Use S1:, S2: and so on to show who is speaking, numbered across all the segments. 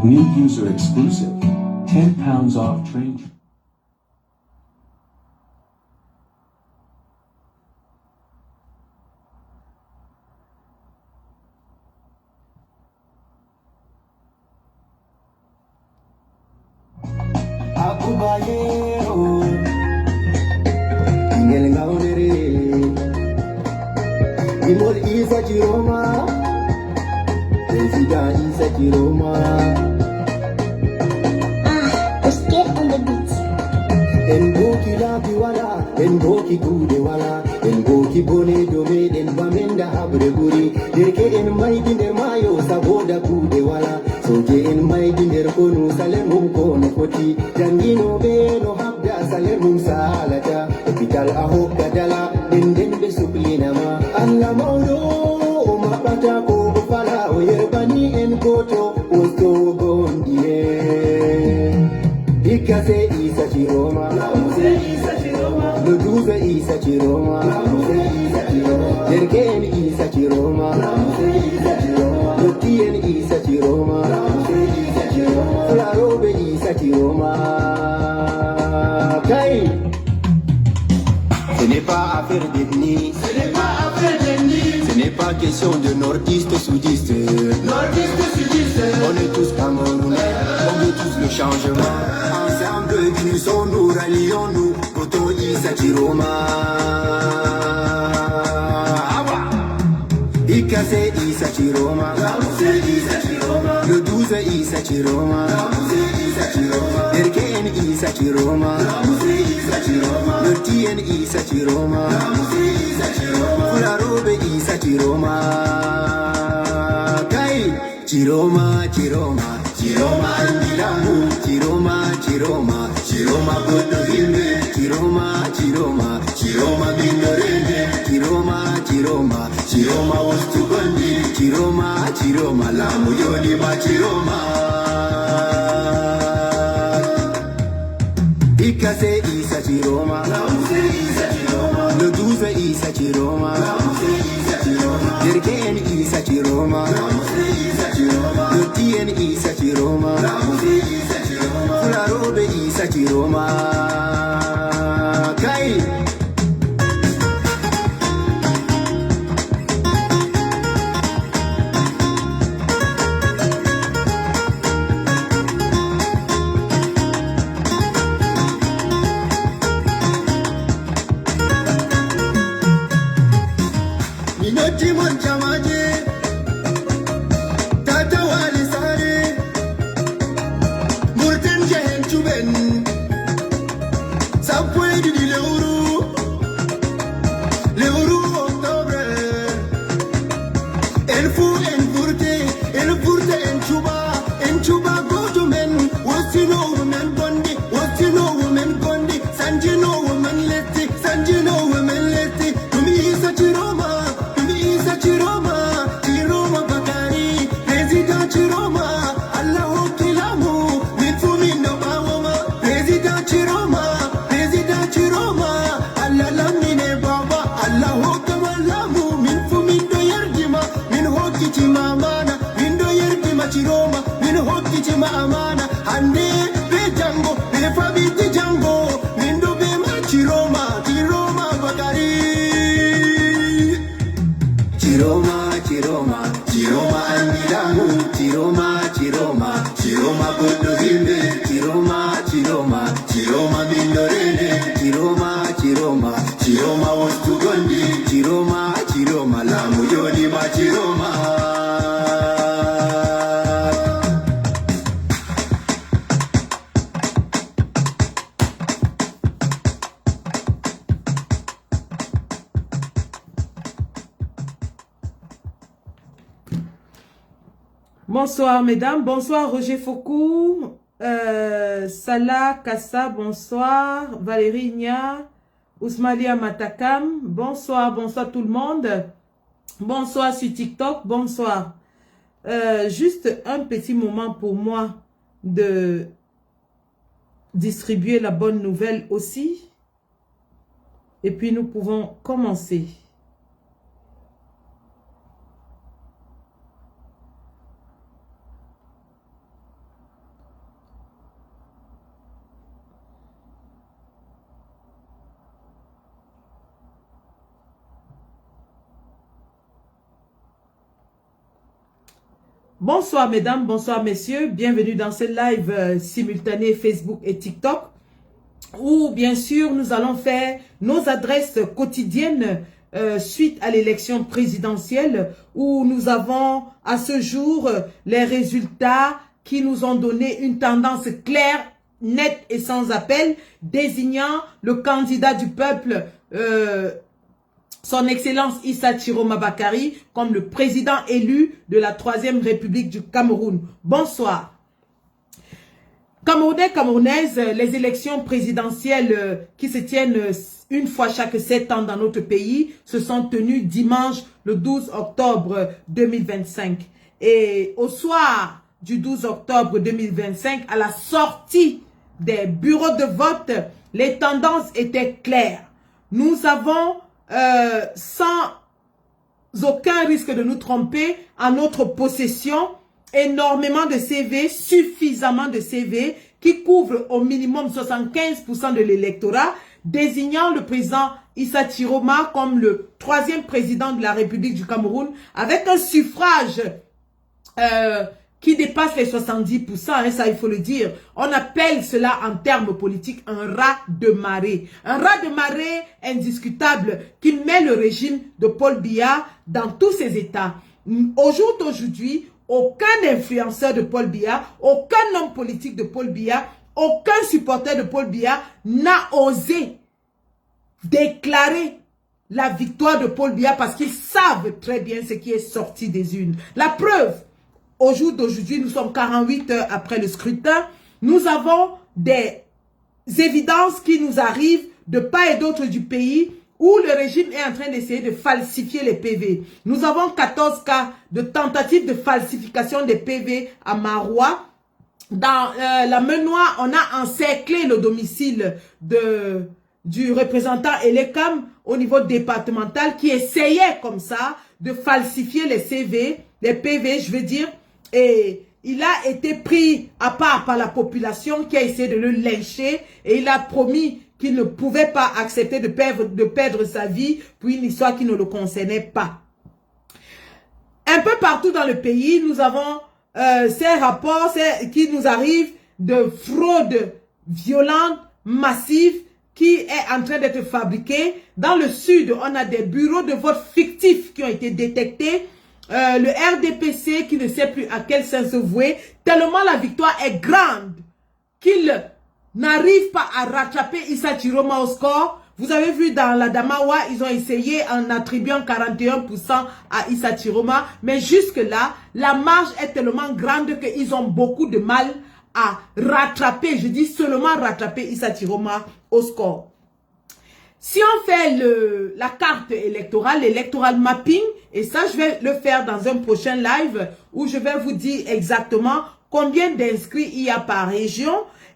S1: New user exclusive. £10 off train.
S2: Imol isa Chiroma, President isa Chiroma.
S3: Escape on the beat.
S2: Engoki lapi wala, engoki kude wala, engoki bone dome den bamenda habre guri. Derke en mai binder mayo saboda kude wala, soje en mai binder konu salemum kono koti. Jangino be no habda salemum salata, hospital aho kadala den be suklina ma. Allah maudo mapata ko fala o yerbani en koto osto gondie. Ikase isa Chiroma, le 12 isa Chiroma, Derken isa Chiroma, le Tien isa Chiroma, la robe isa Chiroma. Kai, ce n'est pas affaire d'ethnie, ce n'est pas question de nordiste ou sudiste. On est tous camerounais, on veut tous le changement. Ensemble, unissons-nous, rallions-nous, Poto Isa Chiroma. Ikase Isa Chiroma, le 12 Isa Chiroma, Derken Isa Chiroma, le Tien Isa Chiroma, la robe Isa Chiroma. Kai Chiroma, Chiroma, Chiroma Andilamu, Chiroma, Chiroma, Chiroma Godohime, Chiroma, Chiroma, Chiroma Minorene, Chiroma, Chiroma, Chiroma Ostugondi, Chiroma, Chiroma, Lamu Yonima Chiroma. Ikase Isa Chiroma, le 12 Isa Chiroma, Derken Isa Chiroma, le Tien Isa Chiroma, la robe Isa Chiroma. Kai Minoti mon chamaje, Tata wali sare, Murten jehen chuben, Sapwe di Leuru Octobre, El fu en furte en chuba go to men, what you know women gondi, what you know women gondi, Sanjino women leti, Sanjino women leti, to me is a Chiroma. Chiroma Bakari, President Chiroma, Allah Kilamu, Mitfumi no Bawama, President Chiroma, Allah Lamine Baba, Allah Kamalamu, Mitfumi do Yerdima, Min Hokichi Mamana, Min do Yerdima Chiroma, Min Hokichi Mamana, Hande Bejango, Befabiti Jango, Min do Bema Chiroma Bakari. Chiroma, Chiroma Andilamu, Chiroma Godohimbe, Chiroma Minorene, Chiroma Ostugondi, Chiroma Lamu Yonima Chiroma.
S4: Bonsoir mesdames, bonsoir Roger Foucault, Salah Kassa, bonsoir, Valérie Nia, Ousmalia Matakam, bonsoir tout le monde, bonsoir sur TikTok, bonsoir. Juste un petit moment pour moi de distribuer la bonne nouvelle aussi, et puis nous pouvons commencer. Bonsoir mesdames, bonsoir messieurs, bienvenue dans ce live simultané Facebook et TikTok où bien sûr nous allons faire nos adresses quotidiennes suite à l'élection présidentielle où nous avons à ce jour les résultats qui nous ont donné une tendance claire, nette et sans appel désignant le candidat du peuple Son Excellence Issa Chiroma Bakari comme le président élu de la 3e République du Cameroun. Bonsoir. Camerounais, Camerounaises, les élections présidentielles qui se tiennent une fois chaque 7 ans dans notre pays se sont tenues dimanche le 12 octobre 2025. Et au soir du 12 octobre 2025, à la sortie des bureaux de vote, les tendances étaient claires. Nous avons sans aucun risque de nous tromper, en notre possession, énormément de CV, suffisamment de CV, qui couvrent au minimum 75% de l'électorat, désignant le président Issa Chiroma comme le 3e président de la République du Cameroun, avec un suffrage qui dépasse les 70%, hein, ça il faut le dire. On appelle cela en termes politiques un raz de marée. Un raz de marée indiscutable qui met le régime de Paul Biya dans tous ses états. Au jour d'aujourd'hui, aucun influenceur de Paul Biya, aucun homme politique de Paul Biya, aucun supporter de Paul Biya n'a osé déclarer la victoire de Paul Biya parce qu'ils savent très bien ce qui est sorti des urnes. La preuve, au jour d'aujourd'hui, nous sommes 48 heures après le scrutin. Nous avons des évidences qui nous arrivent de part et d'autre du pays où le régime est en train d'essayer de falsifier les PV. Nous avons 14 cas de tentatives de falsification des PV à Maroua. Dans la Menois, on a encerclé le domicile du représentant Elekam au niveau départemental qui essayait comme ça de falsifier les CV, les PV, je veux dire. Et il a été pris à part par la population qui a essayé de le lyncher et il a promis qu'il ne pouvait pas accepter de perdre sa vie pour une histoire qui ne le concernait pas. Un peu partout dans le pays, nous avons ces rapports qui nous arrivent de fraude violente, massive, qui est en train d'être fabriquée. Dans le sud, on a des bureaux de vote fictifs qui ont été détectés. Le RDPC qui ne sait plus à quel sens se vouer, tellement la victoire est grande qu'il n'arrive pas à rattraper Issa Chiroma au score. Vous avez vu dans la Damawa, ils ont essayé en attribuant 41% à Issa Chiroma, mais jusque-là, la marge est tellement grande qu'ils ont beaucoup de mal à rattraper, je dis seulement rattraper Issa Chiroma au score. Si on fait la carte électorale, l'électoral mapping, et ça je vais le faire dans un prochain live où je vais vous dire exactement combien d'inscrits il y a par région.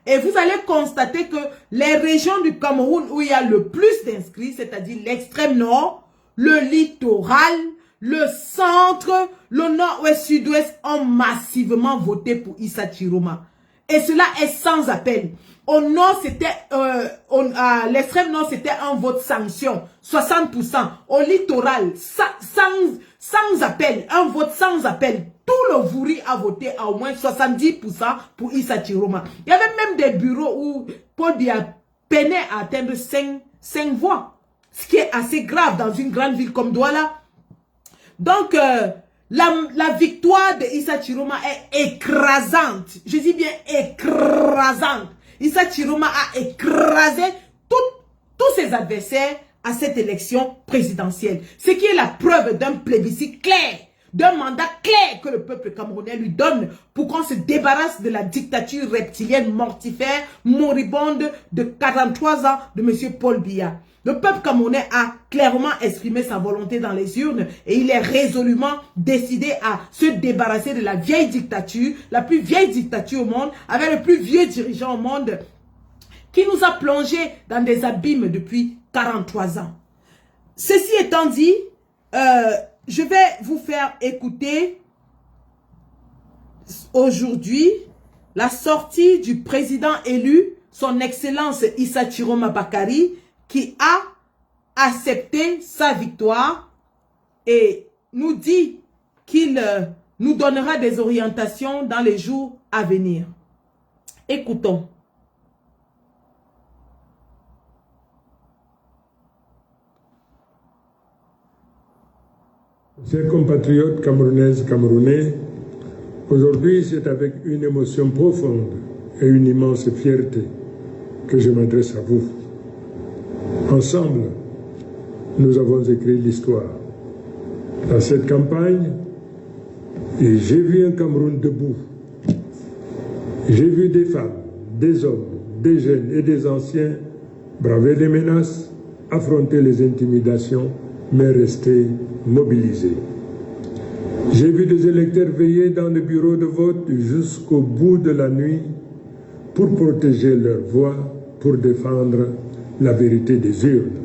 S4: Et vous allez constater que les régions du Cameroun où il y a le plus d'inscrits, c'est-à-dire l'extrême nord, le littoral, le centre, le nord-ouest, sud-ouest ont massivement voté pour Issa Chiroma. Et cela est sans appel. Au nord, c'était, à l'extrême nord, c'était un vote sanction, 60%. Au littoral, sans appel, un vote sans appel. Tout le Vouri a voté à au moins 70% pour Issa Chiroma. Il y avait même des bureaux où Paul Biya peinait à atteindre 5 voix. Ce qui est assez grave dans une grande ville comme Douala. Donc, la victoire de Issa Chiroma est écrasante. Je dis bien écrasante. Issa Chiroma a écrasé tous ses adversaires à cette élection présidentielle. Ce qui est la preuve d'un plébiscite clair, d'un mandat clair que le peuple camerounais lui donne pour qu'on se débarrasse de la dictature reptilienne mortifère, moribonde de 43 ans de M. Paul Biya. Le peuple camerounais a clairement exprimé sa volonté dans les urnes et il est résolument décidé à se débarrasser de la vieille dictature, la plus vieille dictature au monde, avec le plus vieux dirigeant au monde qui nous a plongés dans des abîmes depuis 43 ans. Ceci étant dit, je vais vous faire écouter aujourd'hui la sortie du président élu, son Excellence Issa Chiroma Bakari, qui a accepté sa victoire et nous dit qu'il nous donnera des orientations dans les jours à venir. Écoutons.
S5: Chers compatriotes camerounaises, camerounais, aujourd'hui c'est avec une émotion profonde et une immense fierté que je m'adresse à vous. Ensemble, nous avons écrit l'histoire. Dans cette campagne, j'ai vu un Cameroun debout. J'ai vu des femmes, des hommes, des jeunes et des anciens braver les menaces, affronter les intimidations, mais rester mobilisés. J'ai vu des électeurs veiller dans le bureau de vote jusqu'au bout de la nuit pour protéger leur voix, pour défendre la vérité des urnes.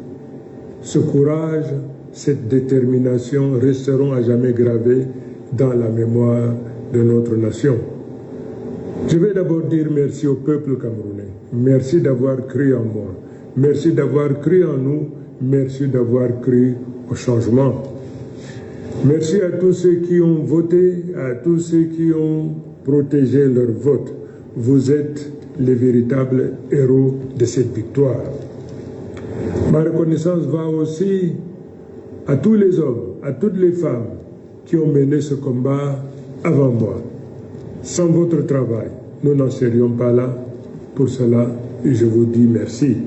S5: Ce courage, cette détermination resteront à jamais gravés dans la mémoire de notre nation. Je vais d'abord dire merci au peuple camerounais. Merci d'avoir cru en moi. Merci d'avoir cru en nous. Merci d'avoir cru au changement. Merci à tous ceux qui ont voté, à tous ceux qui ont protégé leur vote. Vous êtes les véritables héros de cette victoire. Ma reconnaissance va aussi à tous les hommes, à toutes les femmes qui ont mené ce combat avant moi. Sans votre travail, nous n'en serions pas là. Pour cela, je vous dis merci.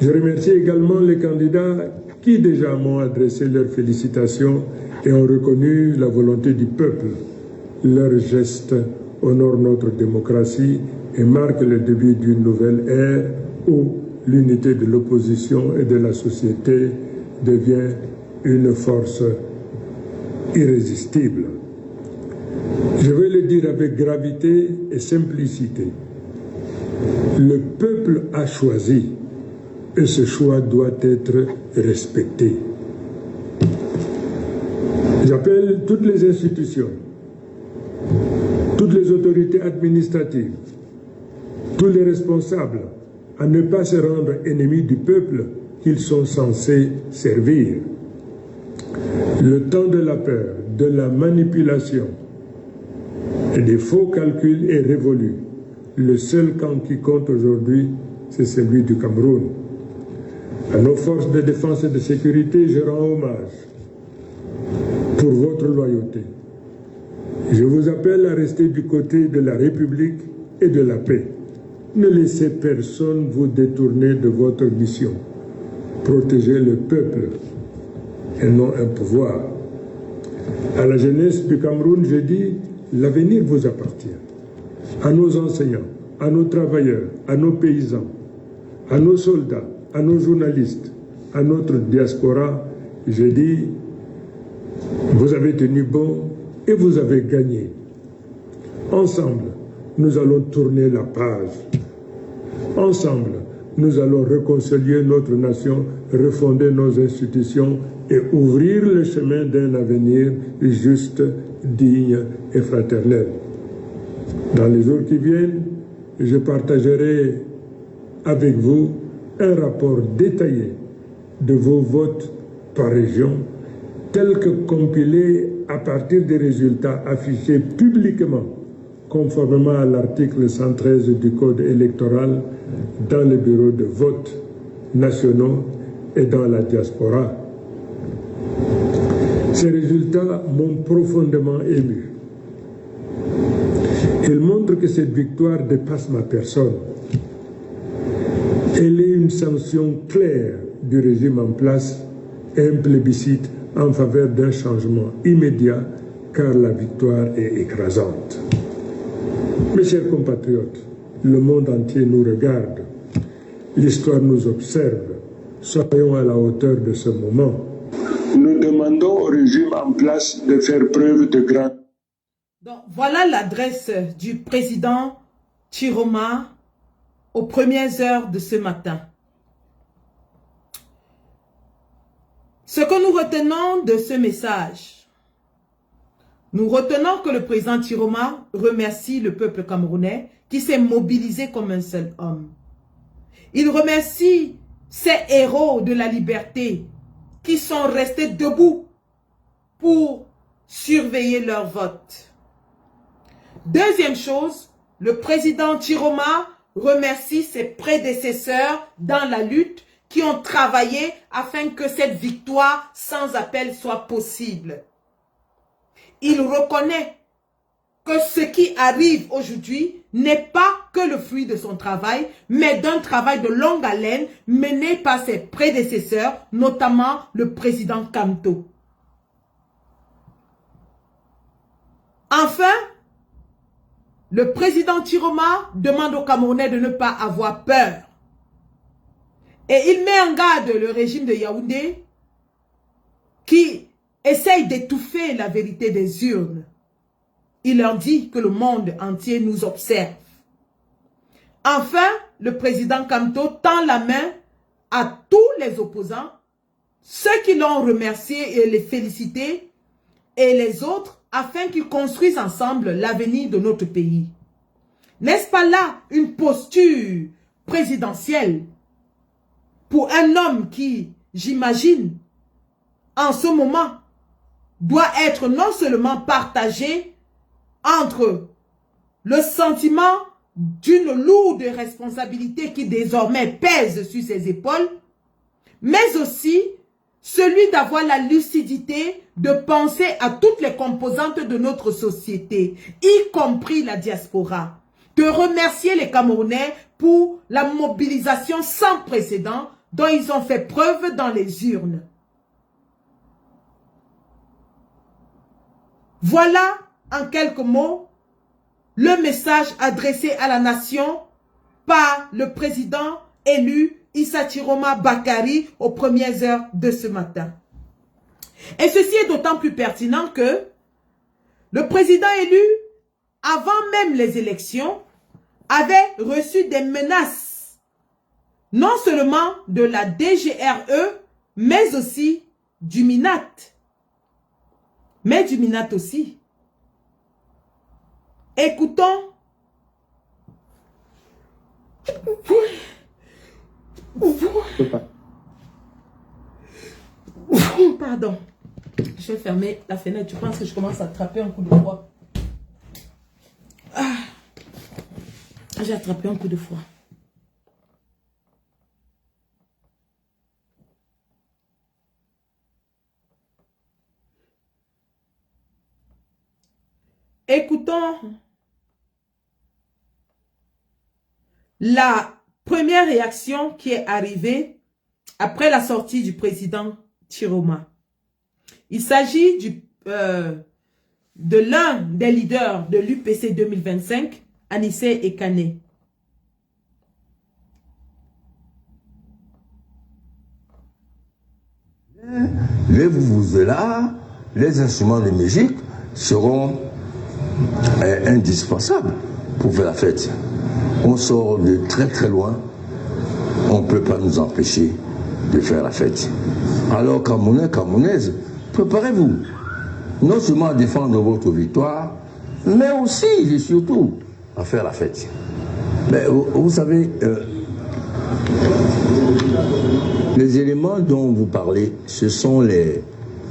S5: Je remercie également les candidats qui déjà m'ont adressé leurs félicitations et ont reconnu la volonté du peuple. Leurs gestes honorent notre démocratie et marquent le début d'une nouvelle ère où l'unité de l'opposition et de la société devient une force irrésistible. Je vais le dire avec gravité et simplicité. Le peuple a choisi et ce choix doit être respecté. J'appelle toutes les institutions, toutes les autorités administratives, tous les responsables à ne pas se rendre ennemis du peuple qu'ils sont censés servir. Le temps de la peur, de la manipulation et des faux calculs est révolu. Le seul camp qui compte aujourd'hui, c'est celui du Cameroun. À nos forces de défense et de sécurité, je rends hommage pour votre loyauté. Je vous appelle à rester du côté de la République et de la paix. Ne laissez personne vous détourner de votre mission. Protégez le peuple et non un pouvoir. À la jeunesse du Cameroun, je dis, l'avenir vous appartient. À nos enseignants, à nos travailleurs, à nos paysans, à nos soldats, à nos journalistes, à notre diaspora, je dis, vous avez tenu bon et vous avez gagné. Ensemble, nous allons tourner la page. Ensemble, nous allons réconcilier notre nation, refonder nos institutions et ouvrir le chemin d'un avenir juste, digne et fraternel. Dans les jours qui viennent, je partagerai avec vous un rapport détaillé de vos votes par région, tel que compilé à partir des résultats affichés publiquement, conformément à l'article 113 du Code électoral, dans les bureaux de vote nationaux et dans la diaspora. Ces résultats m'ont profondément ému. Ils montrent que cette victoire dépasse ma personne. Elle est une sanction claire du régime en place et un plébiscite en faveur d'un changement immédiat, car la victoire est écrasante. Mes chers compatriotes, le monde entier nous regarde. L'histoire nous observe. Soyons à la hauteur de ce moment. Nous demandons au régime en place de faire preuve de grâce.
S4: Donc, voilà l'adresse du président Chiroma aux premières heures de ce matin. Ce que nous retenons de ce message, nous retenons que le président Chiroma remercie le peuple camerounais qui s'est mobilisé comme un seul homme. Il remercie ces héros de la liberté qui sont restés debout pour surveiller leur vote. Deuxième chose, le président Chiroma remercie ses prédécesseurs dans la lutte qui ont travaillé afin que cette victoire sans appel soit possible. Il reconnaît que ce qui arrive aujourd'hui n'est pas que le fruit de son travail, mais d'un travail de longue haleine mené par ses prédécesseurs, notamment le président Kamto. Enfin, le président Chiroma demande aux Camerounais de ne pas avoir peur. Et il met en garde le régime de Yaoundé qui essaye d'étouffer la vérité des urnes. Il leur dit que le monde entier nous observe. Enfin, le président Kamto tend la main à tous les opposants, ceux qui l'ont remercié et les félicité, et les autres, afin qu'ils construisent ensemble l'avenir de notre pays. N'est-ce pas là une posture présidentielle pour un homme qui, j'imagine, en ce moment, doit être non seulement partagé entre le sentiment d'une lourde responsabilité qui désormais pèse sur ses épaules, mais aussi celui d'avoir la lucidité de penser à toutes les composantes de notre société, y compris la diaspora, de remercier les Camerounais pour la mobilisation sans précédent dont ils ont fait preuve dans les urnes. Voilà, en quelques mots, le message adressé à la nation par le président élu Issa Chiroma Bakary aux premières heures de ce matin. Et ceci est d'autant plus pertinent que le président élu, avant même les élections, avait reçu des menaces, non seulement de la DGRE, mais aussi du MINAT. Mais du MINAT aussi. Écoutons. Pardon. Je vais fermer la fenêtre. Je pense que je commence à attraper un coup de froid. Ah. J'ai attrapé un coup de froid. Écoutons la première réaction qui est arrivée après la sortie du président Chiroma. Il s'agit de l'un des leaders de l'UPC 2025, Anissé Ekane.
S6: Les vuvuzelas, les instruments de musique seront indispensables pour faire la fête. On sort de très très loin, on ne peut pas nous empêcher de faire la fête. Alors Camerounais, Camerounaises, préparez-vous non seulement à défendre votre victoire, mais aussi et surtout à faire la fête. Mais vous savez, les éléments dont vous parlez, ce sont les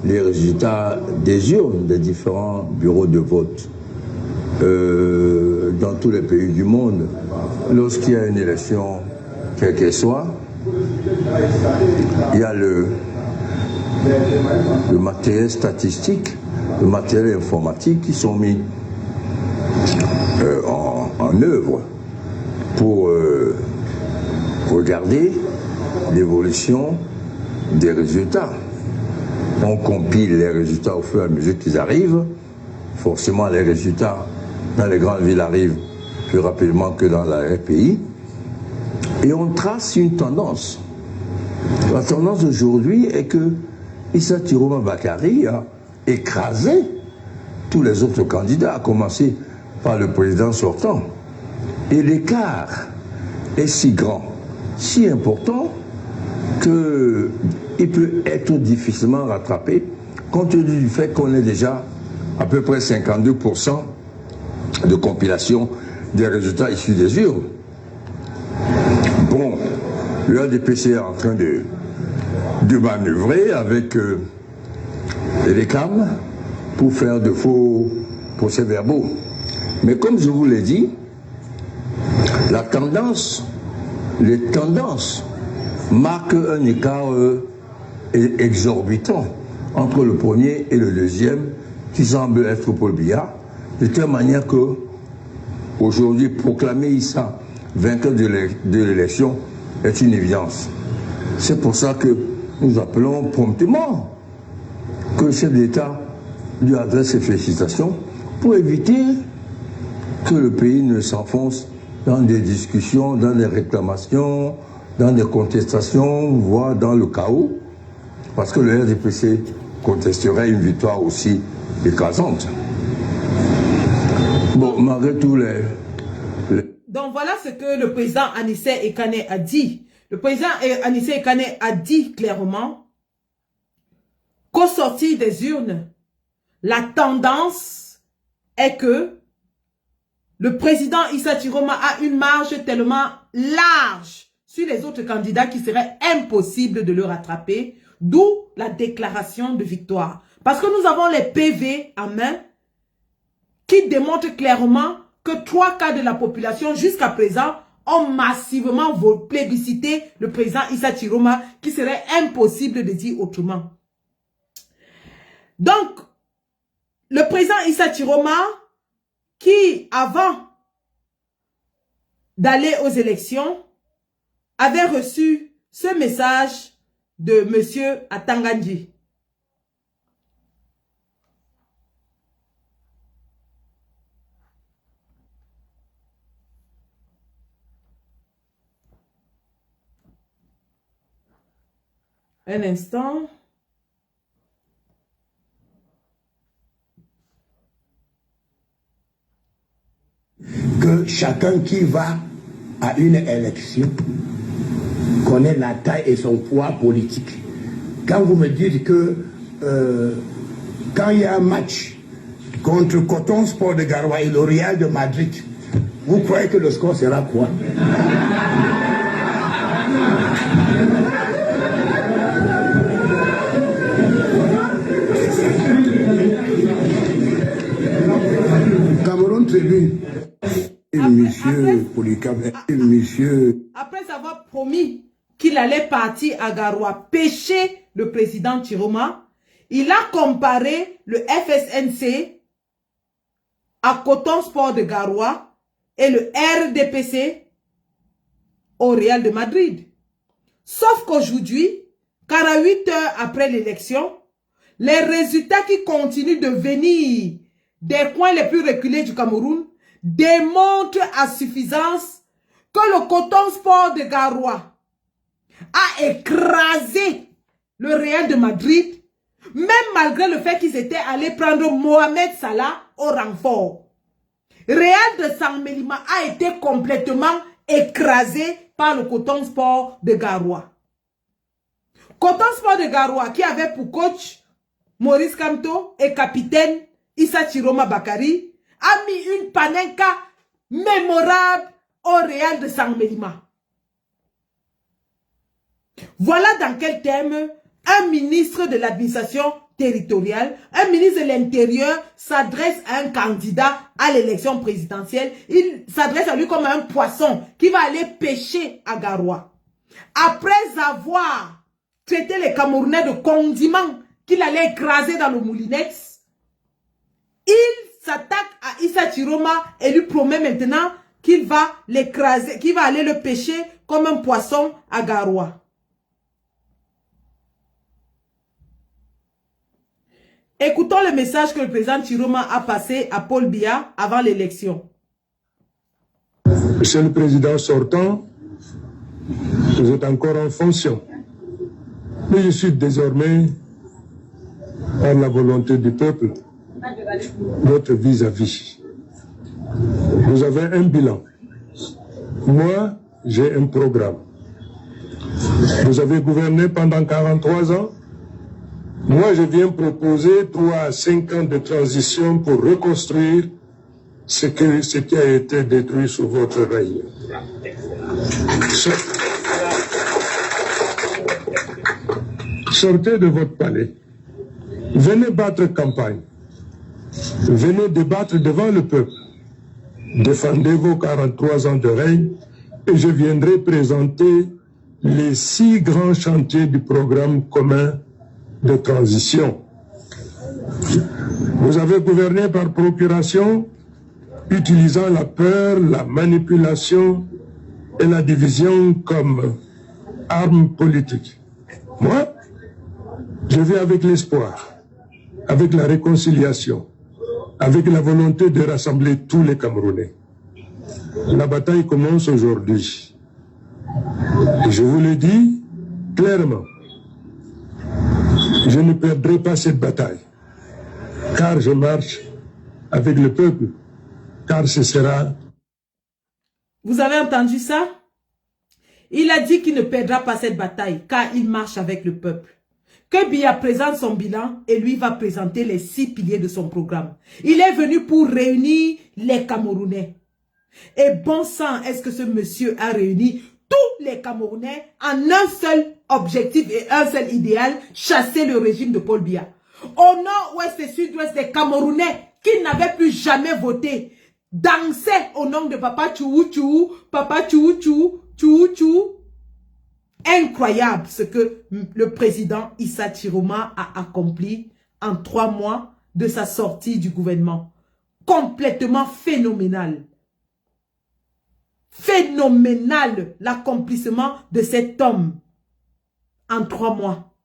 S6: résultats des urnes des différents bureaux de vote dans tous les pays du monde. Lorsqu'il y a une élection, quelle qu'elle soit, il y a le matériel statistique, le matériel informatique qui sont mis en œuvre pour regarder l'évolution des résultats. On compile les résultats au fur et à mesure qu'ils arrivent. Forcément, les résultats dans les grandes villes arrivent plus rapidement que dans les pays. Et on trace une tendance. La tendance aujourd'hui est que Issa Chiroma Bakary a écrasé tous les autres candidats, à commencer par le président sortant. Et l'écart est si grand, si important, qu'il peut être difficilement rattrapé, compte tenu du fait qu'on est déjà à peu près 52% de compilation des résultats issus des urnes. Bon, le RDPC est en train de manœuvrer avec les CAM, pour faire de faux procès-verbaux. Mais comme je vous l'ai dit, les tendances marquent un écart exorbitant entre le premier et le deuxième, qui semble être Paul Biya, de telle manière que aujourd'hui proclamer Issa vainqueur de l'élection est une évidence. C'est pour ça que nous appelons promptement que le chef d'État lui adresse ses félicitations pour éviter que le pays ne s'enfonce dans des discussions, dans des réclamations, dans des contestations, voire dans le chaos, parce que le RDPC contesterait une victoire aussi écrasante. Bon, malgré tous les...
S4: Donc voilà ce que le président Anissé Ekane a dit. Le président Anissé Ekane a dit clairement qu'au sortir des urnes, la tendance est que le président Issa Chiroma a une marge tellement large sur les autres candidats qu'il serait impossible de le rattraper, d'où la déclaration de victoire. Parce que nous avons les PV en main qui démontrent clairement que 3 quarts de la population jusqu'à présent ont massivement plébiscité le président Issa Chiroma, qui serait impossible de dire autrement. Donc, le président Issa Chiroma, qui avant d'aller aux élections, avait reçu ce message de M. Atangandji. Un instant.
S7: Que chacun qui va à une élection connaît la taille et son poids politique. Quand vous me dites que quand il y a un match contre Coton Sport de Garoua et le Real de Madrid, vous croyez que le score sera quoi? Cameroun Tribune.
S4: Après avoir promis qu'il allait partir à Garoua pêcher le président Chiroma, il a comparé le FSNC à Coton Sport de Garoua et le RDPC au Real de Madrid. Sauf qu'aujourd'hui, 48 heures après l'élection, les résultats qui continuent de venir des coins les plus reculés du Cameroun démontrent à suffisance que le Coton Sport de Garoua a écrasé le Real de Madrid, même malgré le fait qu'ils étaient allés prendre Mohamed Salah au renfort. Real de Saint-Mélima a été complètement écrasé par le Coton Sport de Garoua. Coton Sport de Garoua, qui avait pour coach Maurice Kamto et capitaine Issa Chiroma Bakari, a mis une panenka mémorable au Real de Saint-Mélima. Voilà dans quel thème un ministre de l'administration territoriale, un ministre de l'Intérieur s'adresse à un candidat à l'élection présidentielle. Il s'adresse à lui comme un poisson qui va aller pêcher à Garoua. Après avoir traité les Camerounais de condiments qu'il allait écraser dans le moulinex, il s'attaque à Issa Chiroma et lui promet maintenant qu'il va l'écraser, qu'il va aller le pêcher comme un poisson à Garoua. Écoutons le message que le président Chiroma a passé à Paul Biya avant l'élection.
S5: Monsieur le Président sortant, vous êtes encore en fonction. Mais je suis désormais, par la volonté du peuple, votre vis-à-vis. Vous avez un bilan. Moi, j'ai un programme. Vous avez gouverné pendant 43 ans. Moi, je viens proposer 3 à 5 ans de transition pour reconstruire ce qui a été détruit sous votre règne. Sortez de votre palais. Venez battre campagne. Venez débattre devant le peuple. Défendez vos 43 ans de règne et je viendrai présenter les 6 grands chantiers du programme commun de transition. Vous avez gouverné par procuration, utilisant la peur, la manipulation et la division comme arme politique. Moi, je vais avec l'espoir, avec la réconciliation, avec la volonté de rassembler tous les Camerounais. La bataille commence aujourd'hui. Et je vous le dis clairement, je ne perdrai pas cette bataille, car je marche avec le peuple, car ce sera...
S4: Vous avez entendu ça? Il a dit qu'il ne perdra pas cette bataille, car il marche avec le peuple. Que Biya présente son bilan et lui va présenter les 6 piliers de son programme. Il est venu pour réunir les Camerounais. Et bon sang, est-ce que ce monsieur a réuni tous les Camerounais en un seul objectif et un seul idéal, chasser le régime de Paul Biya. Au nord, ouest et sud-ouest des Camerounais qui n'avaient plus jamais voté, dansaient au nom de Papa Tchou Tchou, Papa Tchou Tchou, Tchou Tchou. Incroyable ce que le président Issa Chiroma a accompli en 3 mois de sa sortie du gouvernement. Complètement phénoménal. Phénoménal l'accomplissement de cet homme en 3 mois.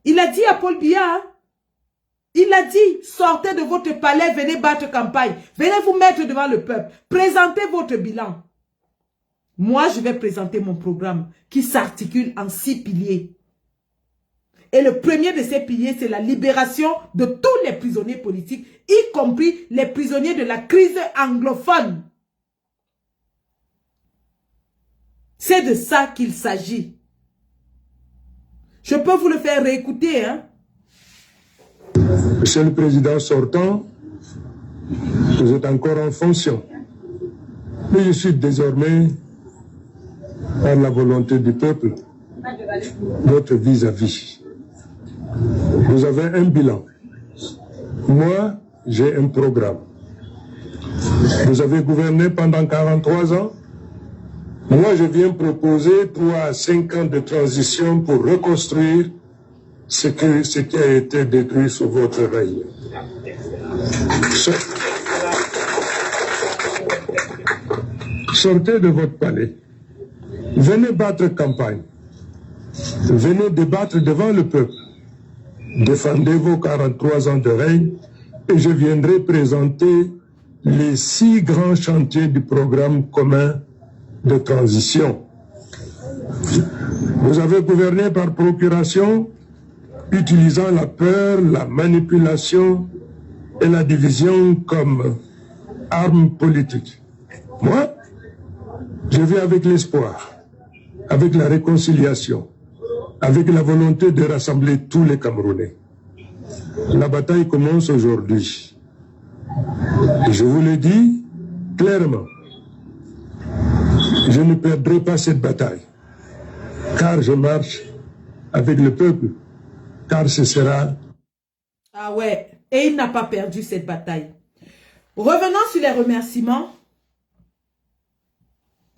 S4: Il a dit à Paul Biya, hein, il a dit, sortez de votre palais, venez battre campagne, venez vous mettre devant le peuple, présentez votre bilan. Moi, je vais présenter mon programme qui s'articule en 6 piliers. Et le premier de ces piliers, c'est la libération de tous les prisonniers politiques, y compris les prisonniers de la crise anglophone. C'est de ça qu'il s'agit. Je peux vous le faire réécouter, hein?
S5: Monsieur le Président sortant, vous êtes encore en fonction. Mais je suis désormais, par la volonté du peuple, votre vis-à-vis. Vous avez un bilan. Moi, j'ai un programme. Vous avez gouverné pendant 43 ans. Moi, je viens proposer 3 à 5 ans de transition pour reconstruire ce qui a été détruit sous votre règne. Sortez de votre palais. Venez battre campagne. Venez débattre devant le peuple. Défendez vos 43 ans de règne et je viendrai présenter les 6 grands chantiers du programme commun de transition. Vous avez gouverné par procuration, utilisant la peur, la manipulation et la division comme arme politique. Moi, je vais avec l'espoir, avec la réconciliation, avec la volonté de rassembler tous les Camerounais. La bataille commence aujourd'hui. Et je vous le dis clairement, je ne perdrai pas cette bataille, car je marche avec le peuple, car ce sera...
S4: Ah ouais, et il n'a pas perdu cette bataille. Revenons sur les remerciements.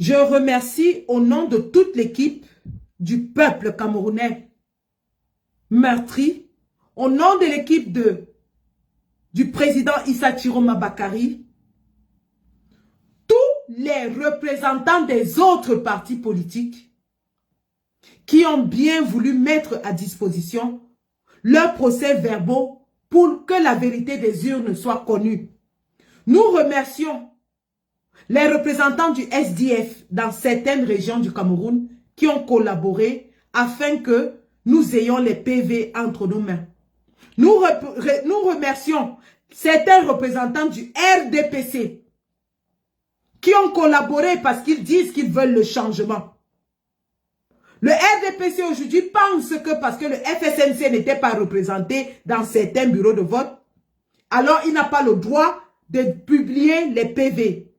S4: Je remercie au nom de toute l'équipe du peuple camerounais meurtri, au nom de l'équipe du président Issa Chiroma Bakari, tous les représentants des autres partis politiques qui ont bien voulu mettre à disposition leurs procès-verbaux pour que la vérité des urnes soit connue. Nous remercions les représentants du SDF dans certaines régions du Cameroun qui ont collaboré afin que nous ayons les PV entre nos mains. Nous remercions certains représentants du RDPC qui ont collaboré parce qu'ils disent qu'ils veulent le changement. Le RDPC aujourd'hui pense que parce que le FSNC n'était pas représenté dans certains bureaux de vote, alors il n'a pas le droit de publier les PV.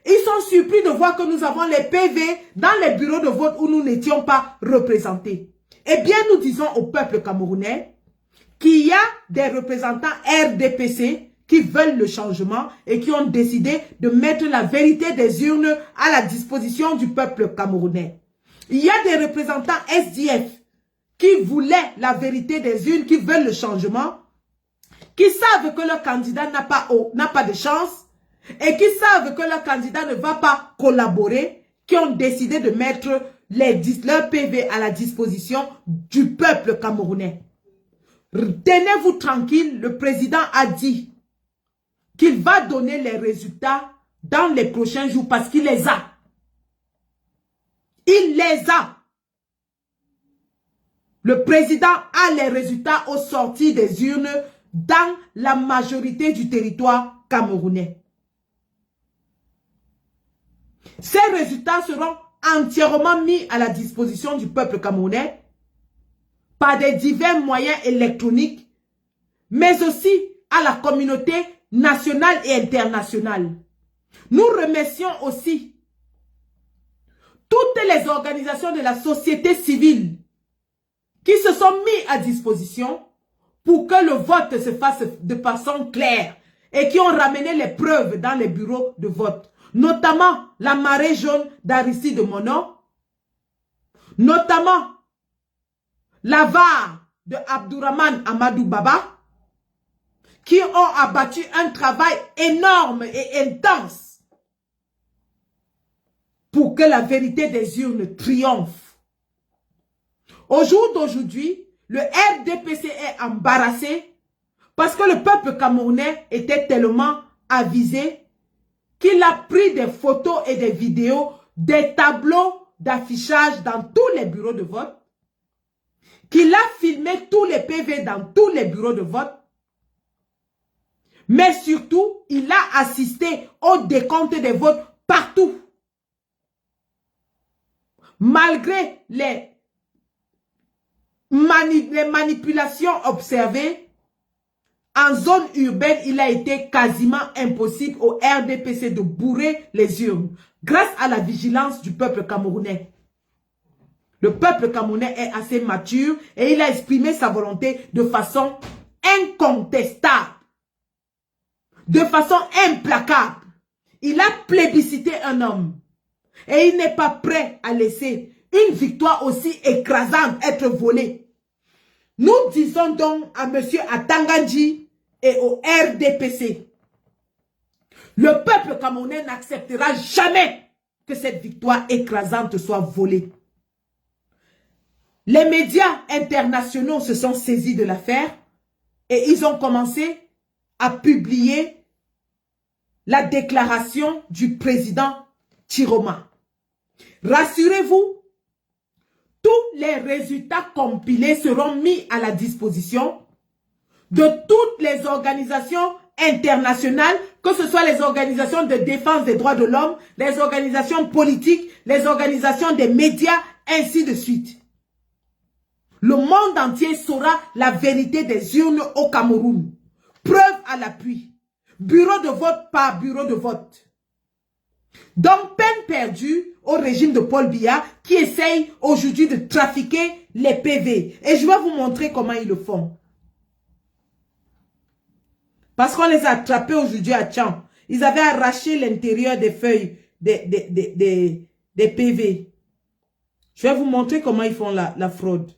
S4: Ils sont surpris de voir que nous avons les PV dans les bureaux de vote où nous n'étions pas représentés. Eh bien, nous disons au peuple camerounais qu'il y a des représentants RDPC qui veulent le changement et qui ont décidé de mettre la vérité des urnes à la disposition du peuple camerounais. Il y a des représentants SDF qui voulaient la vérité des urnes, qui veulent le changement, qui savent que leur candidat n'a pas de chance et qui savent que leur candidat ne va pas collaborer, qui ont décidé de mettre leur PV à la disposition du peuple camerounais. Tenez-vous tranquille, le président a dit qu'il va donner les résultats dans les prochains jours parce qu'il les a. Il les a. Le président a les résultats aux sorties des urnes dans la majorité du territoire camerounais. Ces résultats seront entièrement mis à la disposition du peuple camerounais par des divers moyens électroniques, mais aussi à la communauté nationale et internationale. Nous remercions aussi toutes les organisations de la société civile qui se sont mis à disposition pour que le vote se fasse de façon claire et qui ont ramené les preuves dans les bureaux de vote, notamment la marée jaune d'Aristide Mono, notamment la VAR de Abdourahmane Amadou Baba, qui ont abattu un travail énorme et intense pour que la vérité des urnes triomphe. Au jour d'aujourd'hui, le RDPC est embarrassé parce que le peuple camerounais était tellement avisé qu'il a pris des photos et des vidéos, des tableaux d'affichage dans tous les bureaux de vote, qu'il a filmé tous les PV dans tous les bureaux de vote, mais surtout, il a assisté au décompte des votes partout. Malgré les manipulations observées, en zone urbaine, il a été quasiment impossible au RDPC de bourrer les urnes grâce à la vigilance du peuple camerounais. Le peuple camerounais est assez mature et il a exprimé sa volonté de façon incontestable, de façon implacable. Il a plébiscité un homme et il n'est pas prêt à laisser une victoire aussi écrasante être volée. Nous disons donc à M. Atangandji et au RDPC, le peuple camerounais n'acceptera jamais que cette victoire écrasante soit volée. Les médias internationaux se sont saisis de l'affaire et ils ont commencé à publier la déclaration du président Chiroma. Rassurez-vous, tous les résultats compilés seront mis à la disposition de toutes les organisations internationales, que ce soit les organisations de défense des droits de l'homme, les organisations politiques, les organisations des médias, ainsi de suite. Le monde entier saura la vérité des urnes au Cameroun. Preuve à l'appui. Bureau de vote par bureau de vote. Donc, peine perdue au régime de Paul Biya qui essaye aujourd'hui de trafiquer les PV. Et je vais vous montrer comment ils le font. Parce qu'on les a attrapés aujourd'hui à Tcham. Ils avaient arraché l'intérieur des feuilles des PV. Je vais vous montrer comment ils font la fraude.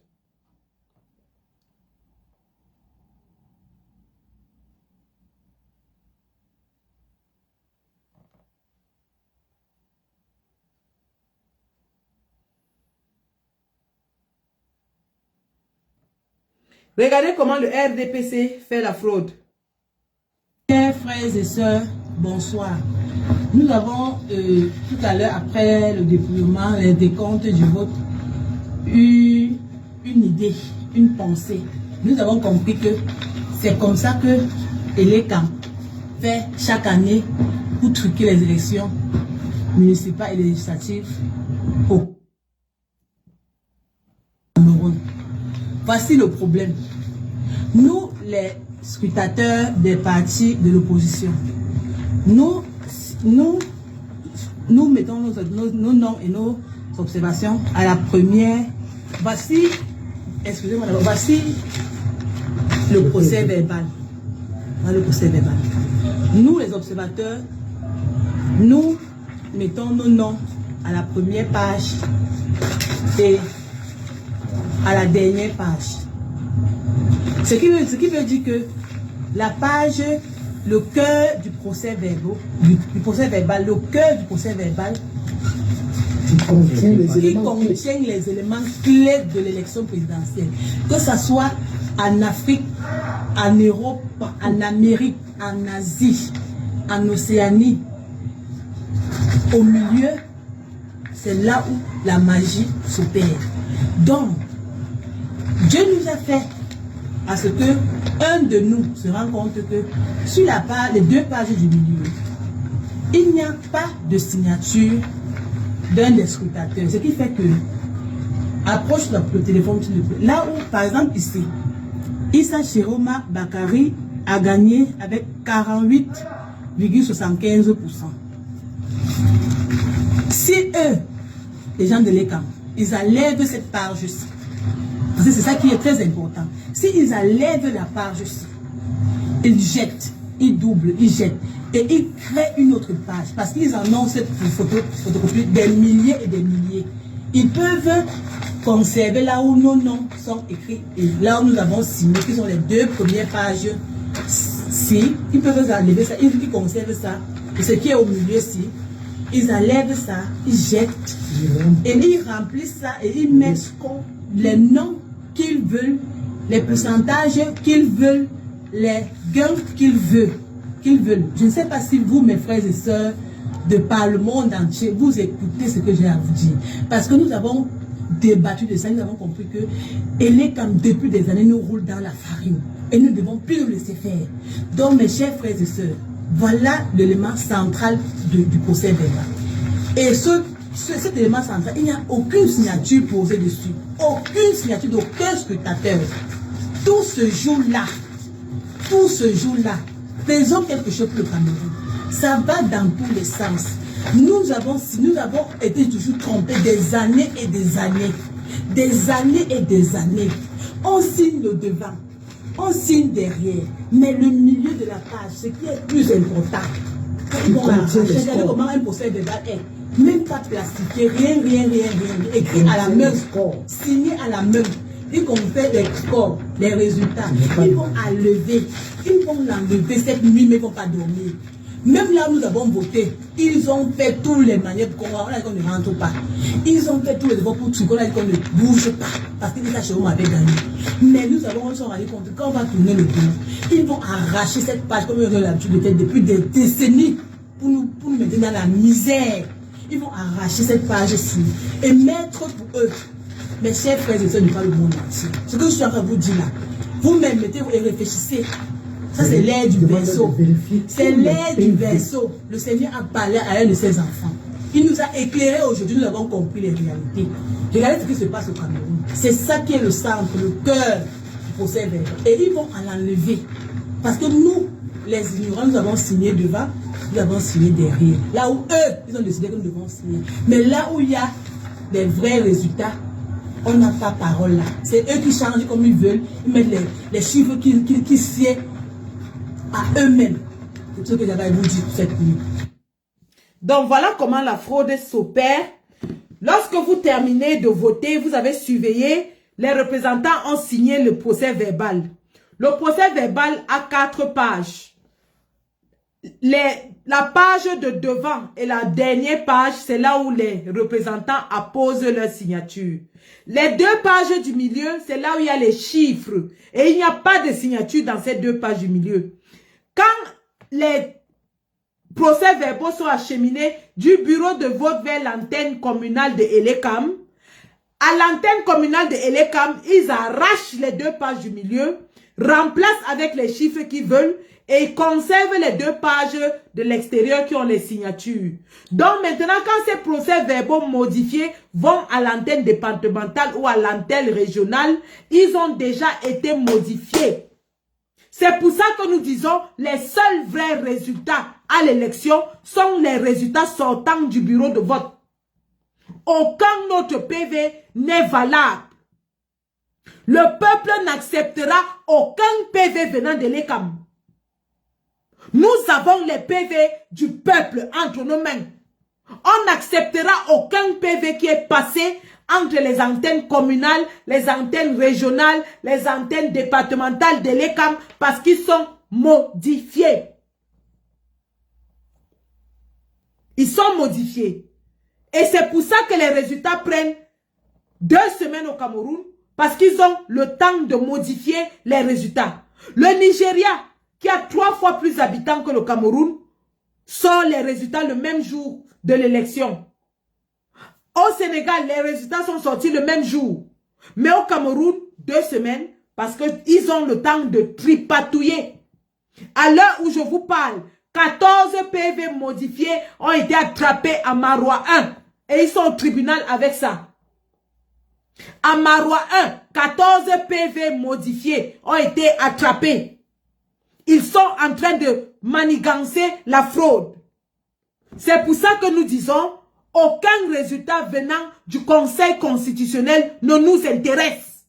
S4: Regardez comment le RDPC fait la fraude.
S8: Chers frères et sœurs, bonsoir. Nous avons tout à l'heure, après le dépouillement, les décomptes du vote, eu une idée, une pensée. Nous avons compris que c'est comme ça que Eleka fait chaque année pour truquer les élections municipales et législatives au Cameroun. Voici le problème. Nous, les scrutateurs des partis de l'opposition, nous mettons nos noms et nos observations à la première. Voici, excusez-moi, voici le procès verbal. Voilà le procès verbal. Nous, les observateurs, nous mettons nos noms à la première page et à la dernière page. Ce qui veut dire que la page, le cœur du procès verbal, le cœur du procès verbal, il contient les éléments clés de l'élection présidentielle. Que ce soit en Afrique, en Europe, en Amérique, en Asie, en Océanie, au milieu, c'est là où la magie s'opère. Donc, Dieu nous a fait à ce que un de nous se rend compte que sur les deux pages du milieu, il n'y a pas de signature d'un des scrutateurs. Ce qui fait que, approche le téléphone, là où, par exemple ici, Issa Chiroma Bakari a gagné avec 48,75%. Si eux, les gens de l'ECAM, ils enlèvent cette page-ci, parce que c'est ça qui est très important. S'ils enlèvent la page-ci, ils jettent, ils doublent, ils jettent, et ils créent une autre page, parce qu'ils en ont cette photocopie des milliers et des milliers. Ils peuvent conserver là où nos noms sont écrits, et là où nous avons signé, qui sont les deux premières pages. Si, ils peuvent enlever ça, ils conservent ça, et ce qui est au milieu, si, ils enlèvent ça, ils jettent, et ils remplissent ça, et ils mettent les noms qu'ils veulent, les pourcentages qu'ils veulent, les gains qu'ils veulent. Je ne sais pas si vous, mes frères et sœurs, de par le monde entier, vous écoutez ce que j'ai à vous dire. Parce que nous avons débattu de ça, nous avons compris que l'ECAM, depuis des années, nous roule dans la farine. Et nous ne devons plus nous laisser faire. Donc, mes chers frères et sœurs, voilà l'élément central du procès verbal. Et cet élément central, il n'y a aucune signature posée dessus. Aucune signature d'aucun scrutateur. Tout ce jour-là, faisons quelque chose pour le Cameroun. Ça va dans tous les sens. Nous avons été toujours trompés des années et des années. Des années et des années. On signe le devant, on signe derrière. Mais le milieu de la page, ce qui est plus important, regardez comment un procès verbal est. Même pas plastifié, rien. Écrit à la main, signé à la main. Ils ont fait les scores, les résultats. Ils vont enlever. Ils vont l'enlever cette nuit, mais ils ne vont pas dormir. Même là où nous avons voté, ils ont fait tous les manières pour qu'on ne rentre pas. Ils ont fait tous les efforts pour qu'on ne bouge pas. Parce que les Chérom avait gagné. Mais nous avons rendu compte que quand on va tourner le tour, ils vont arracher cette page comme ils ont l'habitude de faire depuis des décennies pour nous mettre dans la misère. Ils vont arracher cette page-ci et mettre pour eux. Mes chers frères et sœurs, nous parlons le monde entier. Ce que je suis en train de vous dire là, vous-même mettez-vous et réfléchissez. Ça, c'est l'air du berceau. C'est l'air du berceau. Le Seigneur a parlé à un de ses enfants. Il nous a éclairés aujourd'hui, nous avons compris les réalités. Regardez ce qui se passe au Cameroun. C'est ça qui est le centre, le cœur du procès verbal. Et ils vont en enlever. Parce que nous, les ignorants, nous avons signé devant, nous avons signé derrière. Là où eux, ils ont décidé que nous devons signer. Mais là où il y a des vrais résultats, on n'a pas parole là. C'est eux qui changent comme ils veulent. Ils mettent les chiffres qui sied à eux-mêmes. C'est ce que j'avais à vous dire cette nuit.
S4: Donc voilà comment la fraude s'opère. Lorsque vous terminez de voter, vous avez surveillé, les représentants ont signé le procès verbal. Le procès verbal a 4 pages. La page de devant et la dernière page, c'est là où les représentants apposent leur signature. Les 2 pages du milieu, c'est là où il y a les chiffres. Et il n'y a pas de signature dans ces 2 pages du milieu. Quand les procès verbaux sont acheminés du bureau de vote vers l'antenne communale de Elekam, à l'antenne communale de Elekam, ils arrachent les 2 pages du milieu, remplacent avec les chiffres qu'ils veulent et conservent les 2 pages de l'extérieur qui ont les signatures. Donc maintenant, quand ces procès verbaux modifiés vont à l'antenne départementale ou à l'antenne régionale, ils ont déjà été modifiés. C'est pour ça que nous disons les seuls vrais résultats à l'élection sont les résultats sortants du bureau de vote. Aucun autre PV n'est valable. Le peuple n'acceptera aucun PV venant de l'ECAM. Nous avons les PV du peuple entre nos mains. On n'acceptera aucun PV qui est passé entre les antennes communales, les antennes régionales, les antennes départementales de l'ECAM parce qu'ils sont modifiés. Ils sont modifiés. Et c'est pour ça que les résultats prennent 2 semaines au Cameroun parce qu'ils ont le temps de modifier les résultats. Le Nigeria, qui a 3 fois plus d'habitants que le Cameroun, sort les résultats le même jour de l'élection. Au Sénégal, les résultats sont sortis le même jour. Mais au Cameroun, 2 semaines, parce qu'ils ont le temps de tripatouiller. À l'heure où je vous parle, 14 PV modifiés ont été attrapés à Marois 1. Et ils sont au tribunal avec ça. À Marois 1, 14 PV modifiés ont été attrapés. Ils sont en train de manigancer la fraude. C'est pour ça que nous disons, aucun résultat venant du Conseil constitutionnel ne nous intéresse.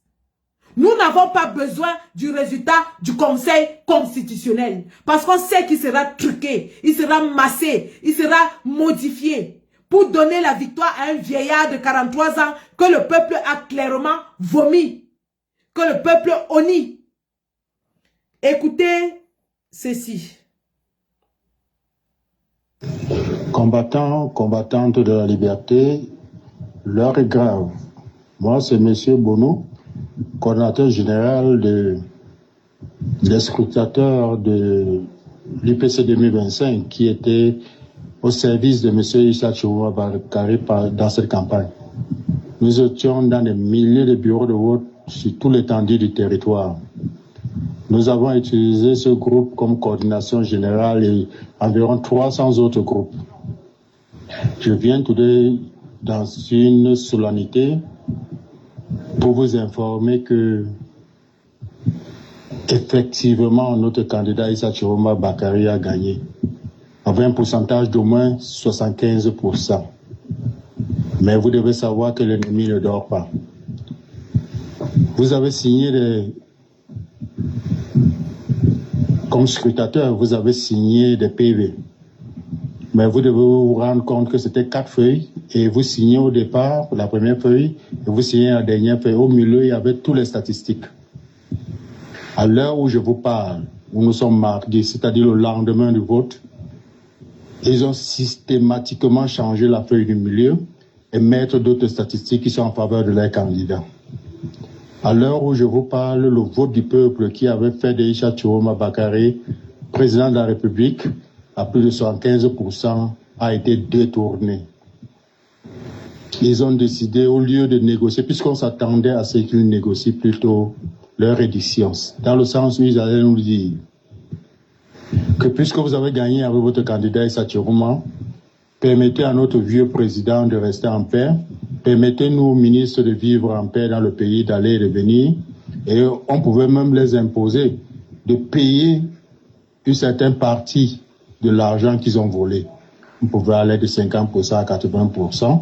S4: Nous n'avons pas besoin du résultat du Conseil constitutionnel. Parce qu'on sait qu'il sera truqué, il sera massé, il sera modifié. Pour donner la victoire à un vieillard de 43 ans que le peuple a clairement vomi. Que le peuple honnit. Écoutez ceci.
S9: Combattants, combattantes de la liberté, l'heure est grave. Moi, c'est M. Bono, coordinateur général des scrutateurs de l'IPC 2025, qui était au service de M. Issa Chiroma Bakary dans cette campagne. Nous étions dans des milliers de bureaux de vote sur tout l'étendue du territoire. Nous avons utilisé ce groupe comme coordination générale et environ 300 autres groupes. Je viens today dans une solennité pour vous informer que effectivement notre candidat Issa Chiroma Bakary a gagné avec un pourcentage d'au moins 75%. Mais vous devez savoir que l'ennemi ne dort pas. Vous avez signé comme scrutateur, vous avez signé des PV. Mais vous devez vous rendre compte que c'était 4 feuilles et vous signez au départ la première feuille et vous signez la dernière feuille. Au milieu, il y avait toutes les statistiques. À l'heure où je vous parle, où nous sommes mardi, c'est-à-dire le lendemain du vote, ils ont systématiquement changé la feuille du milieu et mettre d'autres statistiques qui sont en faveur de leurs candidats. À l'heure où je vous parle, le vote du peuple qui avait fait de Issa Chiroma Bakary président de la République à plus de 75% a été détourné. Ils ont décidé, au lieu de négocier, puisqu'on s'attendait à ce qu'ils négocient plutôt leur édition, dans le sens où ils allaient nous dire que puisque vous avez gagné avec votre candidat Issa Chiroma, permettez à notre vieux président de rester en paix, permettez-nous aux ministres de vivre en paix dans le pays, d'aller et de venir, et on pouvait même les imposer de payer une certaine partie de l'argent qu'ils ont volé. On pouvait aller de 50% à 80%,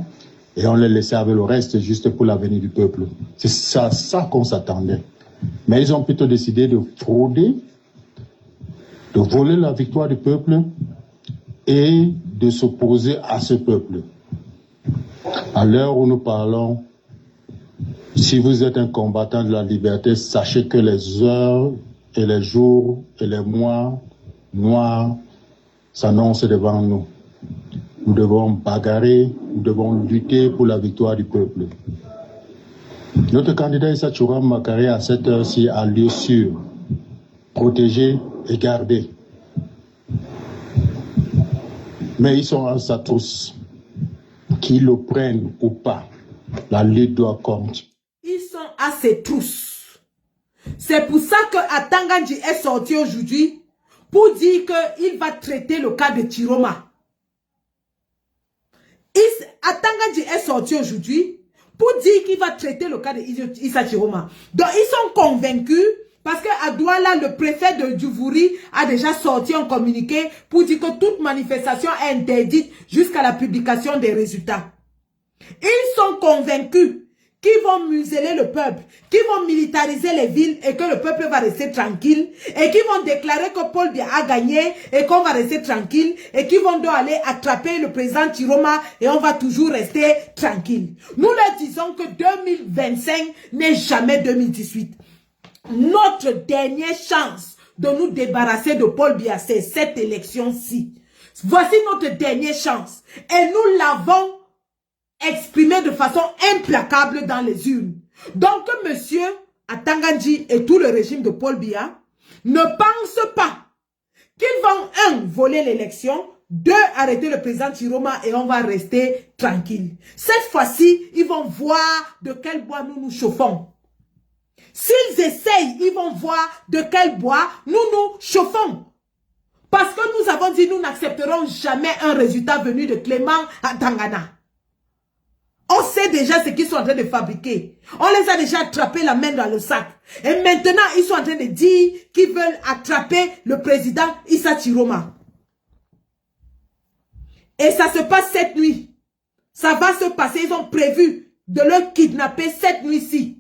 S9: et on les laissait avec le reste juste pour l'avenir du peuple. C'est ça qu'on s'attendait. Mais ils ont plutôt décidé de frauder, de voler la victoire du peuple et de s'opposer à ce peuple. À l'heure où nous parlons, si vous êtes un combattant de la liberté, sachez que les heures et les jours et les mois noirs s'annoncent devant nous. Nous devons bagarrer, nous devons lutter pour la victoire du peuple. Notre candidat Issa Chiroma Bakary à cette heure-ci a lieu sûr, protégé et gardé. Mais ils sont à sa trousse. Qu'ils le prennent ou pas, la lutte doit compter.
S4: Ils sont à ses trousses. C'est pour ça que Atangandji est sorti aujourd'hui pour dire qu'il va traiter le cas de Chiroma. Atangandji est sorti aujourd'hui pour dire qu'il va traiter le cas de Issa Chiroma. Donc ils sont convaincus parce qu'à Douala, le préfet de Djouvouri a déjà sorti un communiqué pour dire que toute manifestation est interdite jusqu'à la publication des résultats. Ils sont convaincus qui vont museler le peuple, qui vont militariser les villes et que le peuple va rester tranquille, et qui vont déclarer que Paul Biya a gagné et qu'on va rester tranquille, et qui vont donc aller attraper le président Chiroma et on va toujours rester tranquille. Nous leur disons que 2025 n'est jamais 2018. Notre dernière chance de nous débarrasser de Paul Biya, c'est cette élection-ci. Voici notre dernière chance. Et nous l'avons exprimé de façon implacable dans les urnes. Donc, monsieur Atanga Nji et tout le régime de Paul Biya ne pensent pas qu'ils vont, 1, voler l'élection, 2, arrêter le président Chiroma et on va rester tranquille. Cette fois-ci, ils vont voir de quel bois nous nous chauffons. S'ils essayent, ils vont voir de quel bois nous nous chauffons. Parce que nous avons dit, nous n'accepterons jamais un résultat venu de Clément Atangana. On sait déjà ce qu'ils sont en train de fabriquer. On les a déjà attrapés la main dans le sac. Et maintenant, ils sont en train de dire qu'ils veulent attraper le président Issa Chiroma. Et ça se passe cette nuit. Ça va se passer. Ils ont prévu de le kidnapper cette nuit-ci.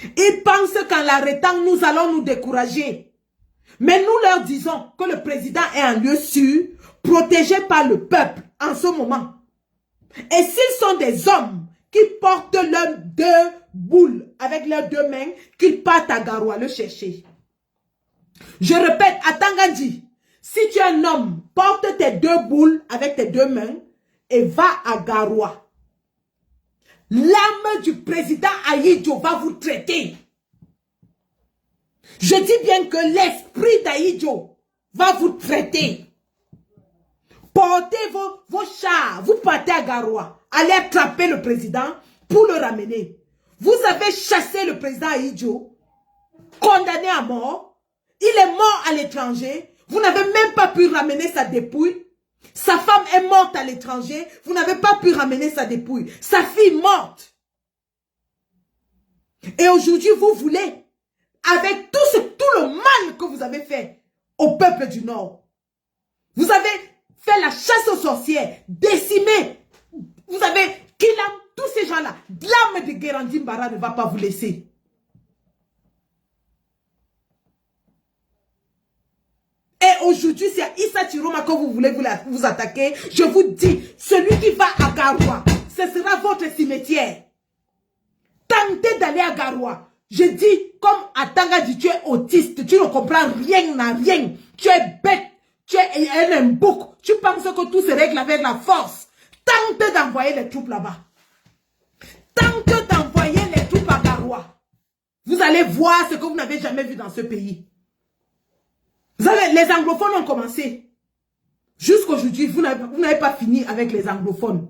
S4: Ils pensent qu'en l'arrêtant, nous allons nous décourager. Mais nous leur disons que le président est en lieu sûr, protégé par le peuple en ce moment. Et s'ils sont des hommes qui portent leurs 2 boules avec leurs 2 mains, qu'ils partent à Garoua le chercher. Je répète, Atanga Nji, si tu es un homme, porte tes 2 boules avec tes 2 mains et va à Garoua. L'âme du président Ahidjo va vous traiter. Je dis bien que l'esprit d'Ahidjo va vous traiter. Portez vos chars, vous partez à Garoua, allez attraper le président pour le ramener. Vous avez chassé le président Ahidjo, condamné à mort. Il est mort à l'étranger. Vous n'avez même pas pu ramener sa dépouille. Sa femme est morte à l'étranger. Vous n'avez pas pu ramener sa dépouille. Sa fille morte. Et aujourd'hui, vous voulez, avec tout le mal que vous avez fait au peuple du Nord, vous avez fait la chasse aux sorcières, décimé, vous avez killé tous ces gens-là. L'âme de Guérandi Mbara ne va pas vous laisser. Et aujourd'hui, c'est à Issa Chiroma que vous voulez vous attaquer. Je vous dis, celui qui va à Garoua, ce sera votre cimetière. Tentez d'aller à Garoua. Je dis, comme Atanga dit, tu es autiste, tu ne comprends rien à rien. Tu es bête, tu es un bouc. Tu penses que tout se règle avec la force. Tente d'envoyer les troupes là-bas. Tente d'envoyer les troupes à Garoua. Vous allez voir ce que vous n'avez jamais vu dans ce pays. Vous savez, les anglophones ont commencé. Jusqu'aujourd'hui, vous n'avez pas fini avec les anglophones.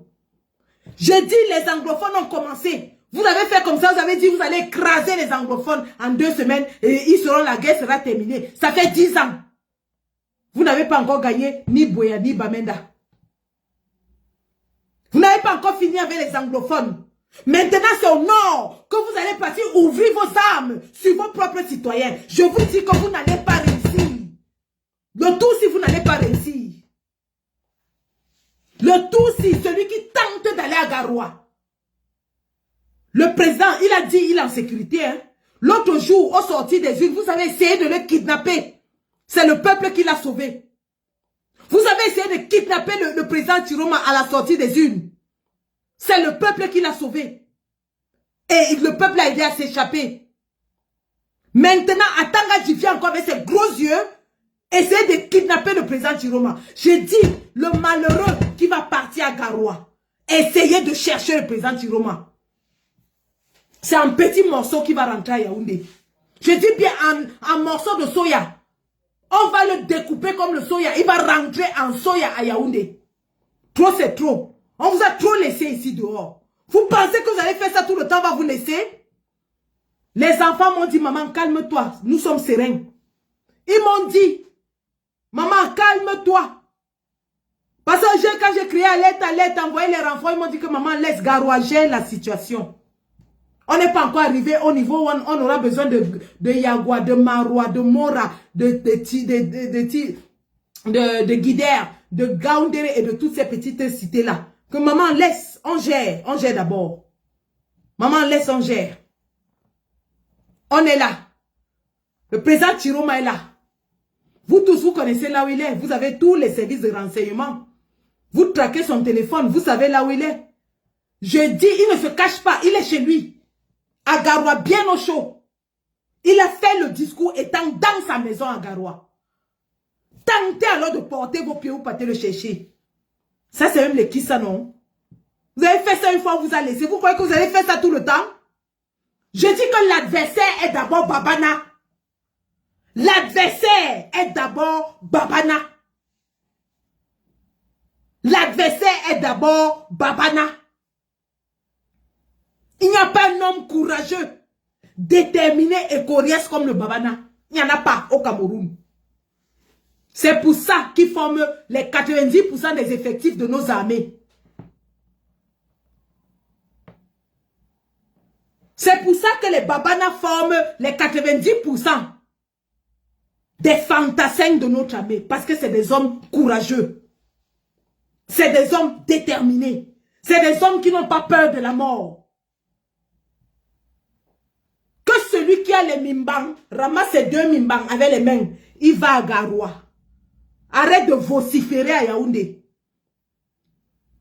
S4: Je dis, les anglophones ont commencé. Vous avez fait comme ça, vous avez dit, vous allez écraser les anglophones en 2 semaines et ils seront, la guerre sera terminée. Ça fait 10 ans. Vous n'avez pas encore gagné ni Boya ni Bamenda. Vous n'avez pas encore fini avec les anglophones. Maintenant, c'est au nord que vous allez partir ouvrir vos armes sur vos propres citoyens. Je vous dis que vous n'allez pas réussir. Le tout si vous n'allez pas réussir. Le tout si celui qui tente d'aller à Garoua. Le président, il a dit, il est en sécurité. Hein. L'autre jour, au sorti des urnes, vous avez essayé de le kidnapper. C'est le peuple qui l'a sauvé. Vous avez essayé de kidnapper le président Chiroma à la sortie des urnes. C'est le peuple qui l'a sauvé. Et le peuple a aidé à s'échapper. Maintenant, Atanga vient encore avec ses gros yeux, essayer de kidnapper le président Chiroma. J'ai dit, le malheureux qui va partir à Garoua, essayer de chercher le président Chiroma. C'est un petit morceau qui va rentrer à Yaoundé. Je dis bien un morceau de soya. On va le découper comme le soya. Il va rentrer en soya à Yaoundé. Trop, c'est trop. On vous a trop laissé ici dehors. Vous pensez que vous allez faire ça tout le temps, on va vous laisser? Les enfants m'ont dit, maman, calme-toi. Nous sommes sereins. Ils m'ont dit, maman, calme-toi. Parce que quand j'ai crié alerte, envoyé les renforts, ils m'ont dit que maman, laisse Garoua gérer la situation. On n'est pas encore arrivé au niveau où on aura besoin de Yagua, de Maroua, de Mora, de Guider, de Gaoundéré et de toutes ces petites cités-là. Que maman laisse, on gère d'abord. Maman, laisse on gère. On est là. Le président Chiroma est là. Vous tous, vous connaissez là où il est. Vous avez tous les services de renseignement. Vous traquez son téléphone. Vous savez là où il est. Je dis, il ne se cache pas. Il est chez lui. À Garoua, bien au chaud. Il a fait le discours étant dans sa maison à Garoua. Tentez alors de porter vos pieds ou partez le chercher. Ça, c'est même les qui ça, non? Vous avez fait ça une fois, on vous a laissé. Vous croyez que vous allez faire ça tout le temps? Je dis que l'adversaire est d'abord Babana. L'adversaire est d'abord Babana. L'adversaire est d'abord Babana. Il n'y a pas un homme courageux, déterminé et coriace comme le Babana. Il n'y en a pas au Cameroun. C'est pour ça qu'ils forment les 90% des effectifs de nos armées. C'est pour ça que les Babana forment les 90% des fantassins de notre armée. Parce que c'est des hommes courageux. C'est des hommes déterminés. C'est des hommes qui n'ont pas peur de la mort. Que celui qui a les mimbang ramasse ses 2 mimbang avec les mains. Il va à Garoua. Arrête de vociférer à Yaoundé.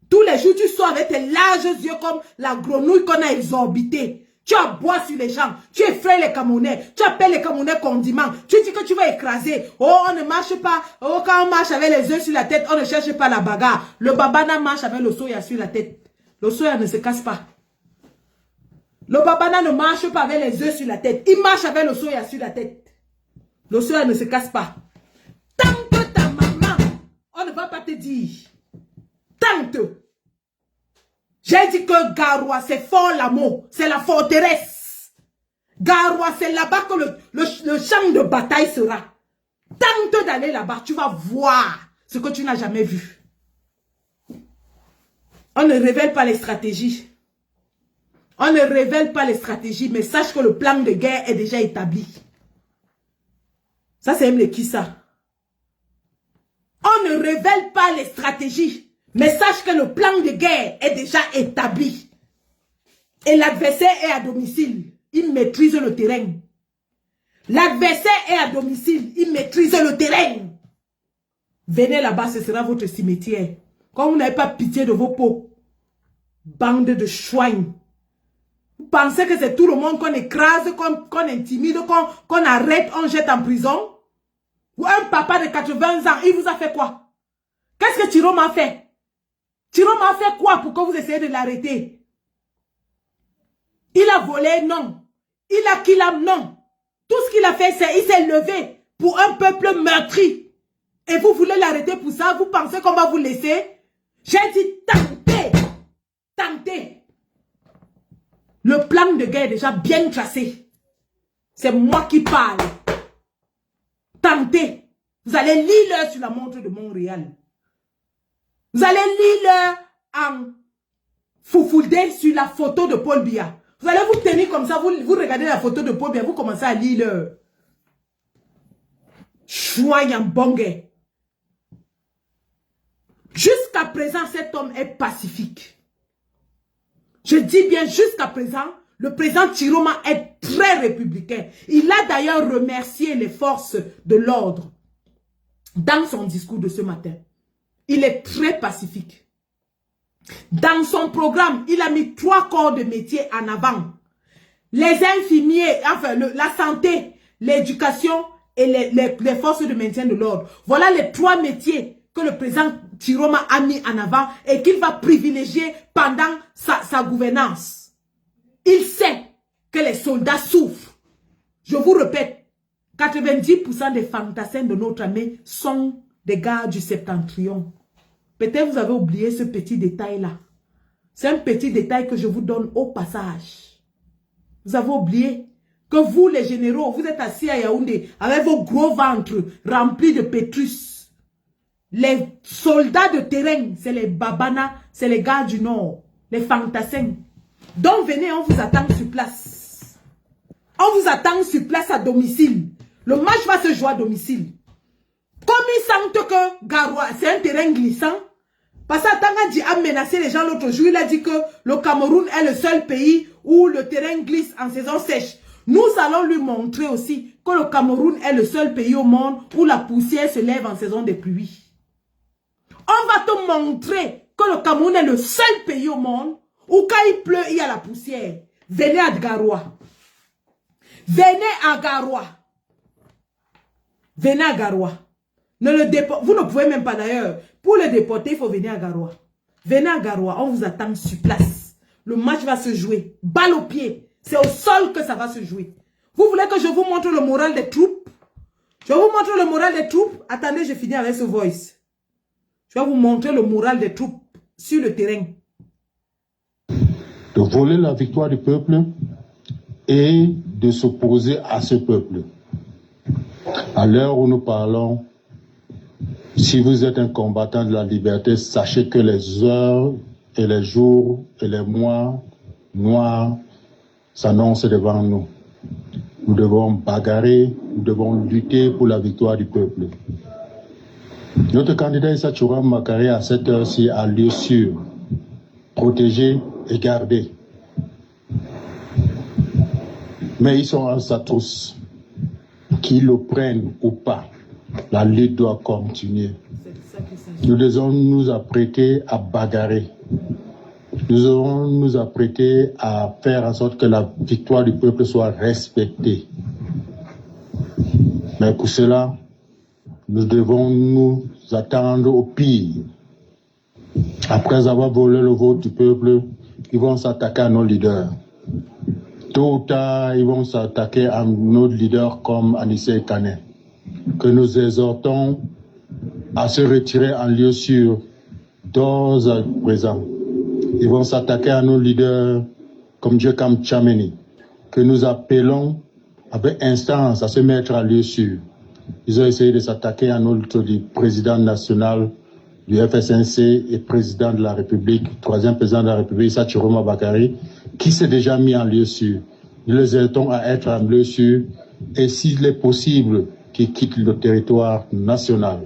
S4: Tous les jours, tu sors avec tes larges yeux comme la grenouille qu'on a exorbitée. Tu aboies sur les gens. Tu effraies les Camerounais. Tu appelles les Camerounais condiments. Tu dis que tu vas écraser. Oh, on ne marche pas. Oh, quand on marche avec les yeux sur la tête, on ne cherche pas la bagarre. Le Babana marche avec le soya sur la tête. Le soya ne se casse pas. Le Babana ne marche pas avec les yeux sur la tête. Il marche avec le soya sur la tête. Le soya ne se casse pas. Tant que ta maman, on ne va pas te dire. Tant que. J'ai dit que Garoua, c'est fort l'amour. C'est la forteresse. Garoua, c'est là-bas que le champ de bataille sera. Tente d'aller là-bas, tu vas voir ce que tu n'as jamais vu. On ne révèle pas les stratégies. On ne révèle pas les stratégies, mais sache que le plan de guerre est déjà établi. Ça, c'est même les qui ça. On ne révèle pas les stratégies. Mais sache que le plan de guerre est déjà établi. Et l'adversaire est à domicile. Il maîtrise le terrain. L'adversaire est à domicile. Il maîtrise le terrain. Venez là-bas, ce sera votre cimetière. Quand vous n'avez pas pitié de vos peaux. Bande de chouins. Vous pensez que c'est tout le monde qu'on écrase, qu'on intimide, qu'on arrête, on jette en prison? Ou un papa de 80 ans, il vous a fait quoi? Qu'est-ce que Chiroma a fait? Chiroma a fait quoi pour que vous essayez de l'arrêter? Il a volé? Non. Il a kidnappé? Non. Tout ce qu'il a fait, c'est il s'est levé pour un peuple meurtri. Et vous voulez l'arrêter pour ça? Vous pensez qu'on va vous laisser? J'ai dit tentez. Tentez. Le plan de guerre est déjà bien tracé. C'est moi qui parle. Tentez. Vous allez lire sur la montre de Montréal. Vous allez lire en foufoudé sur la photo de Paul Biya. Vous allez vous tenir comme ça, vous regardez la photo de Paul Biya, vous commencez à lire. Choyant bongue. Jusqu'à présent, cet homme est pacifique. Je dis bien jusqu'à présent, le président Chiroma est très républicain. Il a d'ailleurs remercié les forces de l'ordre dans son discours de ce matin. Il est très pacifique. Dans son programme, il a mis 3 corps de métier en avant. Les infirmiers, enfin la santé, l'éducation et les forces de maintien de l'ordre. Voilà les 3 métiers que le président Chiroma a mis en avant et qu'il va privilégier pendant sa gouvernance. Il sait que les soldats souffrent. Je vous répète, 90% des fantassins de notre armée sont des gars du Septentrion. Peut-être vous avez oublié ce petit détail-là. C'est un petit détail que je vous donne au passage. Vous avez oublié que vous, les généraux, vous êtes assis à Yaoundé avec vos gros ventres remplis de pétrus. Les soldats de terrain, c'est les Babana, c'est les gars du Nord, les fantassins. Donc venez, on vous attend sur place. On vous attend sur place à domicile. Le match va se jouer à domicile. Comme ils sentent que Garoua, c'est un terrain glissant, Parce que Tangandji a menacé les gens l'autre jour. Il a dit que le Cameroun est le seul pays où le terrain glisse en saison sèche. Nous allons lui montrer aussi que le Cameroun est le seul pays au monde où la poussière se lève en saison de pluie. On va te montrer que le Cameroun est le seul pays au monde où quand il pleut, il y a la poussière. Venez à Garoua. Venez à Garoua. Venez à Garoua. Vous ne pouvez même pas d'ailleurs. Pour le déporter, il faut venir à Garoua. Venez à Garoua, on vous attend sur place. Le match va se jouer. Balle au pied. C'est au sol que ça va se jouer. Vous voulez que je vous montre le moral des troupes? Je vous montre le moral des troupes. Attendez, je finis avec ce voice. Je vais vous montrer le moral des troupes sur le terrain.
S9: De voler la victoire du peuple et de s'opposer à ce peuple. À l'heure où nous parlons, si vous êtes un combattant de la liberté, sachez que les heures et les jours et les mois noirs s'annoncent devant nous. Nous devons bagarrer, nous devons lutter pour la victoire du peuple. Notre candidat Issa Tchouram Makari à cette heure-ci a lieu sûr, protégé et gardé. Mais ils sont à sa trousse. Qu'ils le prennent ou pas, la lutte doit continuer. Nous devons nous apprêter à bagarrer. Nous devons nous apprêter à faire en sorte que la victoire du peuple soit respectée. Mais pour cela, nous devons nous attendre au pire. Après avoir volé le vote du peuple, ils vont s'attaquer à nos leaders. Tôt ou tard, ils vont s'attaquer à nos leaders comme Anissé Kane, que nous exhortons à se retirer en lieu sûr, d'ores à présent. Ils vont s'attaquer à nos leaders comme Djekam Tchameni, que nous appelons avec instance à se mettre en lieu sûr. Ils ont essayé de s'attaquer à notre président national du FSNC et président de la République, troisième président de la République, Issa Tchouram Makari, qui s'est déjà mis en lieu sûr. Nous les aidons à être en lieu sûr et s'il est possible qu'ils quittent le territoire national.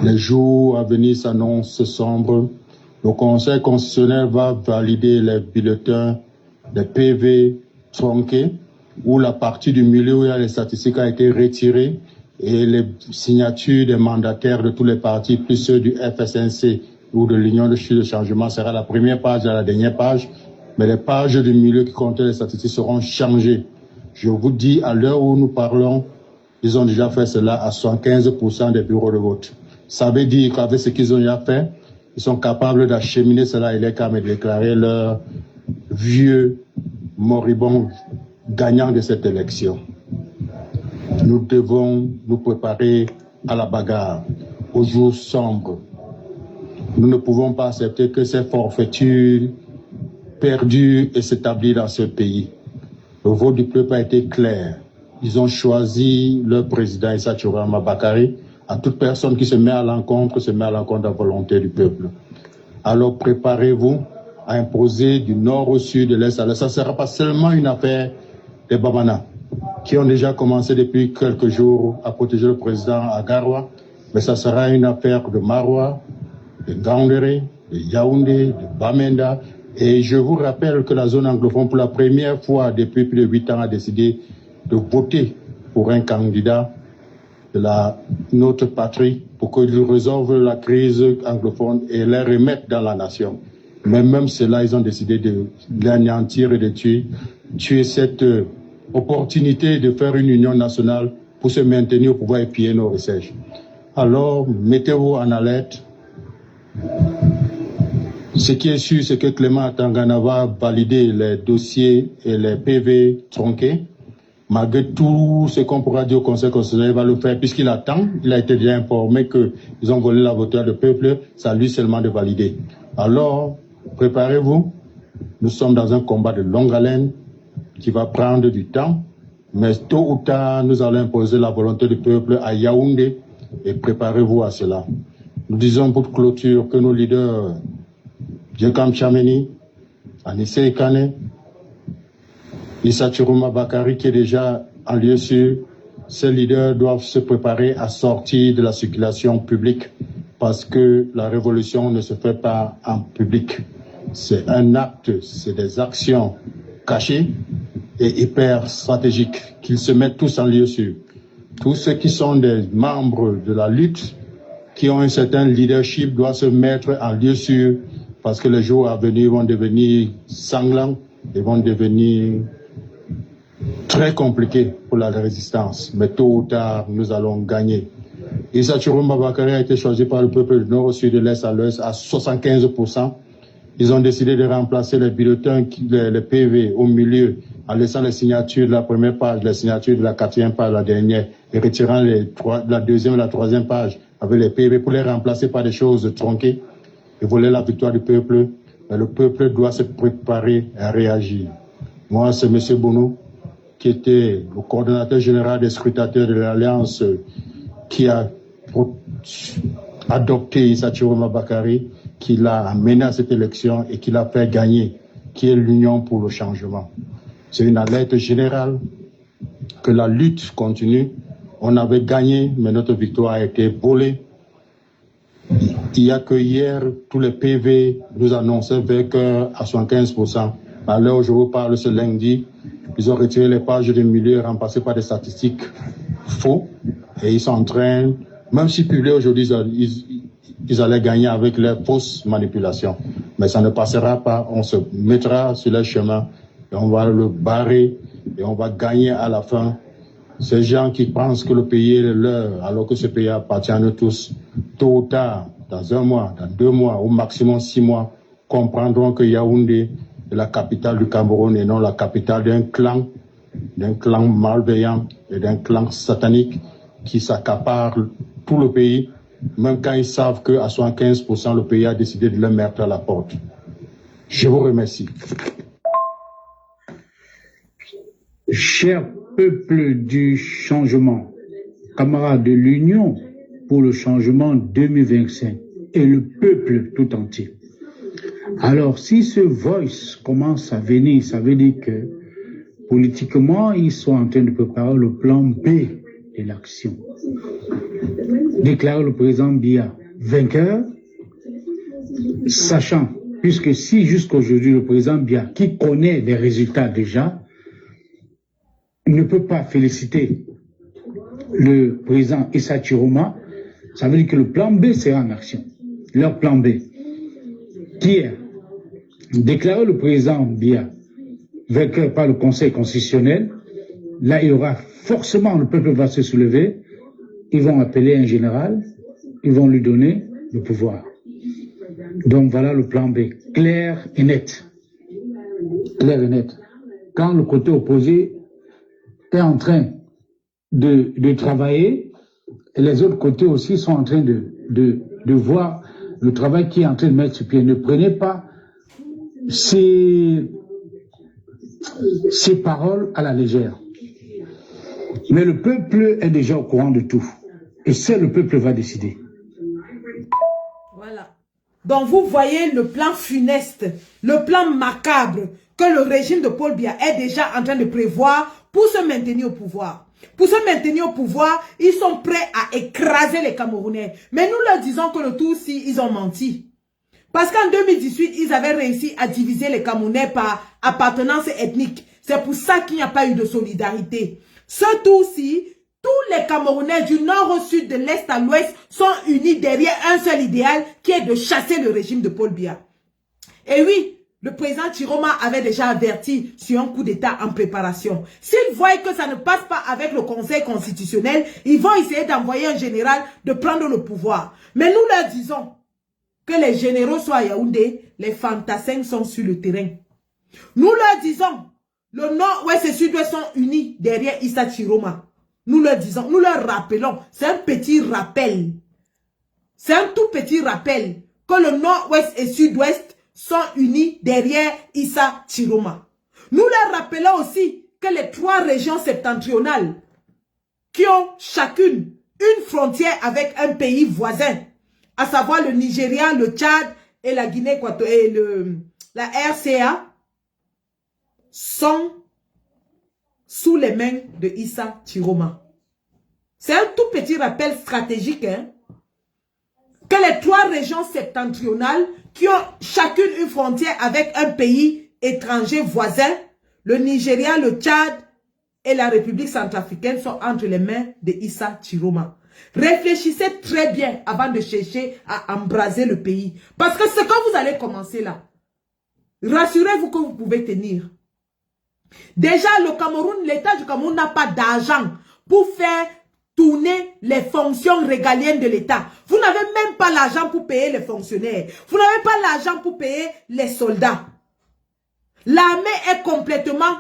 S9: Les jours à venir s'annoncent sombres. Le Conseil constitutionnel va valider les bulletins, les PV tronqués, où la partie du milieu où il y a les statistiques a été retirée et les signatures des mandataires de tous les partis, plus ceux du FSNC ou de l'Union de Chute de Changement, sera la première page et la dernière page. Mais les pages du milieu qui comptaient les statistiques seront changées. Je vous dis, à l'heure où nous parlons, ils ont déjà fait cela à 75% des bureaux de vote. Ça veut dire qu'avec ce qu'ils ont déjà fait, ils sont capables d'acheminer cela et les cas, mais déclarer leur vieux moribond gagnant de cette élection. Nous devons nous préparer à la bagarre, aux jours sombres. Nous ne pouvons pas accepter que ces forfaitures perdurent et s'établissent dans ce pays. Le vote du peuple a été clair. Ils ont choisi leur président Issa Tchouram Makari. À toute personne qui se met à l'encontre de la volonté du peuple. Alors préparez-vous à imposer du nord au sud, de l'est à l'est. Ça ne sera pas seulement une affaire des Babana, qui ont déjà commencé depuis quelques jours à protéger le président à Garoua, mais ça sera une affaire de Maroua, de Gaoundéré, de Yaoundé, de Bamenda. Et je vous rappelle que la zone anglophone, pour la première fois depuis plus de 8 ans, a décidé de voter pour un candidat de notre patrie pour qu'ils résolvent la crise anglophone et les remettent dans la nation. Mais même cela, ils ont décidé de l'anéantir et de tuer cette opportunité de faire une union nationale pour se maintenir au pouvoir et piller nos recherches. Alors, mettez-vous en alerte. Ce qui est sûr, c'est que Clément Tangana va valider les dossiers et les PV tronqués. Malgré tout ce qu'on pourra dire au Conseil constitutionnel, il va le faire puisqu'il attend. Il a été déjà informé qu'ils ont volé la voix du peuple. C'est à lui seulement de valider. Alors, préparez-vous. Nous sommes dans un combat de longue haleine qui va prendre du temps. Mais tôt ou tard, nous allons imposer la volonté du peuple à Yaoundé et préparez-vous à cela. Nous disons pour clôture que nos leaders, Djekam Tchameni, Anissé Kane, Issa Tchouram Makari qui est déjà en lieu sûr, ces leaders doivent se préparer à sortir de la circulation publique parce que la révolution ne se fait pas en public. C'est un acte, c'est des actions cachées et hyper stratégiques qu'ils se mettent tous en lieu sûr. Tous ceux qui sont des membres de la lutte, qui ont un certain leadership, doivent se mettre en lieu sûr parce que les jours à venir vont devenir sanglants et vont devenir très compliqués pour la résistance. Mais tôt ou tard, nous allons gagner. Issa Chiroma Bakary a été choisi par le peuple du nord au sud, de l'est à l'ouest à 75%. Ils ont décidé de remplacer les bulletins, les PV au milieu, en laissant les signatures de la première page, les signatures de la quatrième page, la dernière, et retirant la deuxième et la troisième page avec les PV pour les remplacer par des choses tronquées. Ils voulaient la victoire du peuple, mais le peuple doit se préparer à réagir. Moi, c'est M. Bono, qui était le coordonnateur général des scrutateurs de l'Alliance, qui a adopté Issa Chiroma Bakary, qui l'a amené à cette élection et qui l'a fait gagner, qui est l'Union pour le changement. C'est une alerte générale que la lutte continue. On avait gagné, mais notre victoire a été volée. Il n'y a que hier, tous les PV nous annonçaient vainqueur à 75%. À l'heure où je vous parle, ce lundi, ils ont retiré les pages de milieu remplacées par des statistiques faux. Et ils sont en train, même si publiés aujourd'hui, ils allaient gagner avec leurs fausses manipulations. Mais ça ne passera pas. On se mettra sur le chemin et on va le barrer et on va gagner à la fin. Ces gens qui pensent que le pays est leur, alors que ce pays appartient à nous tous, tôt ou tard, dans 1 mois, dans 2 mois, au maximum 6 mois, comprendront que Yaoundé est la capitale du Cameroun et non la capitale d'un clan malveillant et d'un clan satanique qui s'accapare tout le pays, même quand ils savent qu'à 75%, le pays a décidé de le mettre à la porte. Je vous remercie.
S10: Cher peuple du changement, camarades de l'Union pour le changement 2025 et le peuple tout entier. Alors, si ce voice commence à venir, ça veut dire que politiquement, ils sont en train de préparer le plan B de l'action. Déclarer le président Biya vainqueur, sachant, puisque si jusqu'aujourd'hui le président Biya, qui connaît les résultats déjà, ne peut pas féliciter le président Issa Chiroma, ça veut dire que le plan B sera en action. Leur plan B, qui est déclarer le président Biya vainqueur par le Conseil constitutionnel, là il y aura forcément, le peuple va se soulever, ils vont appeler un général, ils vont lui donner le pouvoir. Donc voilà le plan B, clair et net. Clair et net. Quand le côté opposé est en train de travailler, et les autres côtés aussi sont en train de voir le travail qui est en train de mettre sur pied. Ne prenez pas ces paroles à la légère. Mais le peuple est déjà au courant de tout. Et seul le peuple va décider.
S4: Voilà. Donc vous voyez le plan funeste, le plan macabre que le régime de Paul Biya est déjà en train de prévoir pour se maintenir au pouvoir. Pour se maintenir au pouvoir, ils sont prêts à écraser les Camerounais. Mais nous leur disons que le tout-ci, ils ont menti. Parce qu'en 2018, ils avaient réussi à diviser les Camerounais par appartenance ethnique. C'est pour ça qu'il n'y a pas eu de solidarité. Ce tout-ci, tous les Camerounais du nord au sud, de l'est à l'ouest sont unis derrière un seul idéal qui est de chasser le régime de Paul Biya. Et oui, le président Chiroma avait déjà averti sur un coup d'État en préparation. S'ils voient que ça ne passe pas avec le Conseil constitutionnel, ils vont essayer d'envoyer un général de prendre le pouvoir. Mais nous leur disons que les généraux soient à Yaoundé, les fantassins sont sur le terrain. Nous leur disons, le nord-ouest et sud-ouest sont unis derrière Issa Chiroma. Nous leur disons, nous leur rappelons, c'est un petit rappel. C'est un tout petit rappel que le nord-ouest et sud-ouest sont unis derrière Issa Chiroma. Nous leur rappelons aussi que les 3 régions septentrionales qui ont chacune une frontière avec un pays voisin, à savoir le Nigeria, le Tchad et la Guinée équatoriale, la RCA, sont sous les mains de Issa Chiroma. C'est un tout petit rappel stratégique. Hein? que les 3 régions septentrionales qui ont chacune une frontière avec un pays étranger voisin, le Nigeria, le Tchad et la République centrafricaine sont entre les mains de Issa Chiroma. Réfléchissez très bien avant de chercher à embraser le pays. Parce que ce que vous allez commencer là, rassurez-vous que vous pouvez tenir. Déjà, le Cameroun, l'État du Cameroun n'a pas d'argent pour faire tourner les fonctions régaliennes de l'État. Vous n'avez même pas l'argent pour payer les fonctionnaires. Vous n'avez pas l'argent pour payer les soldats. L'armée est complètement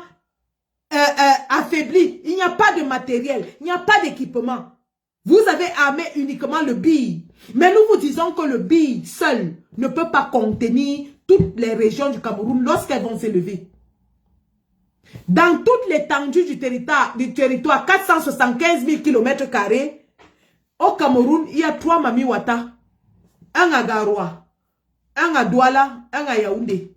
S4: affaiblie. Il n'y a pas de matériel. Il n'y a pas d'équipement. Vous avez armé uniquement le BI. Mais nous vous disons que le BI seul ne peut pas contenir toutes les régions du Cameroun lorsqu'elles vont s'élever. Dans toute l'étendue du territoire, 475 000 km², au Cameroun, il y a 3 Mami Wata, un à Garoua, un à Douala, un à Yaoundé.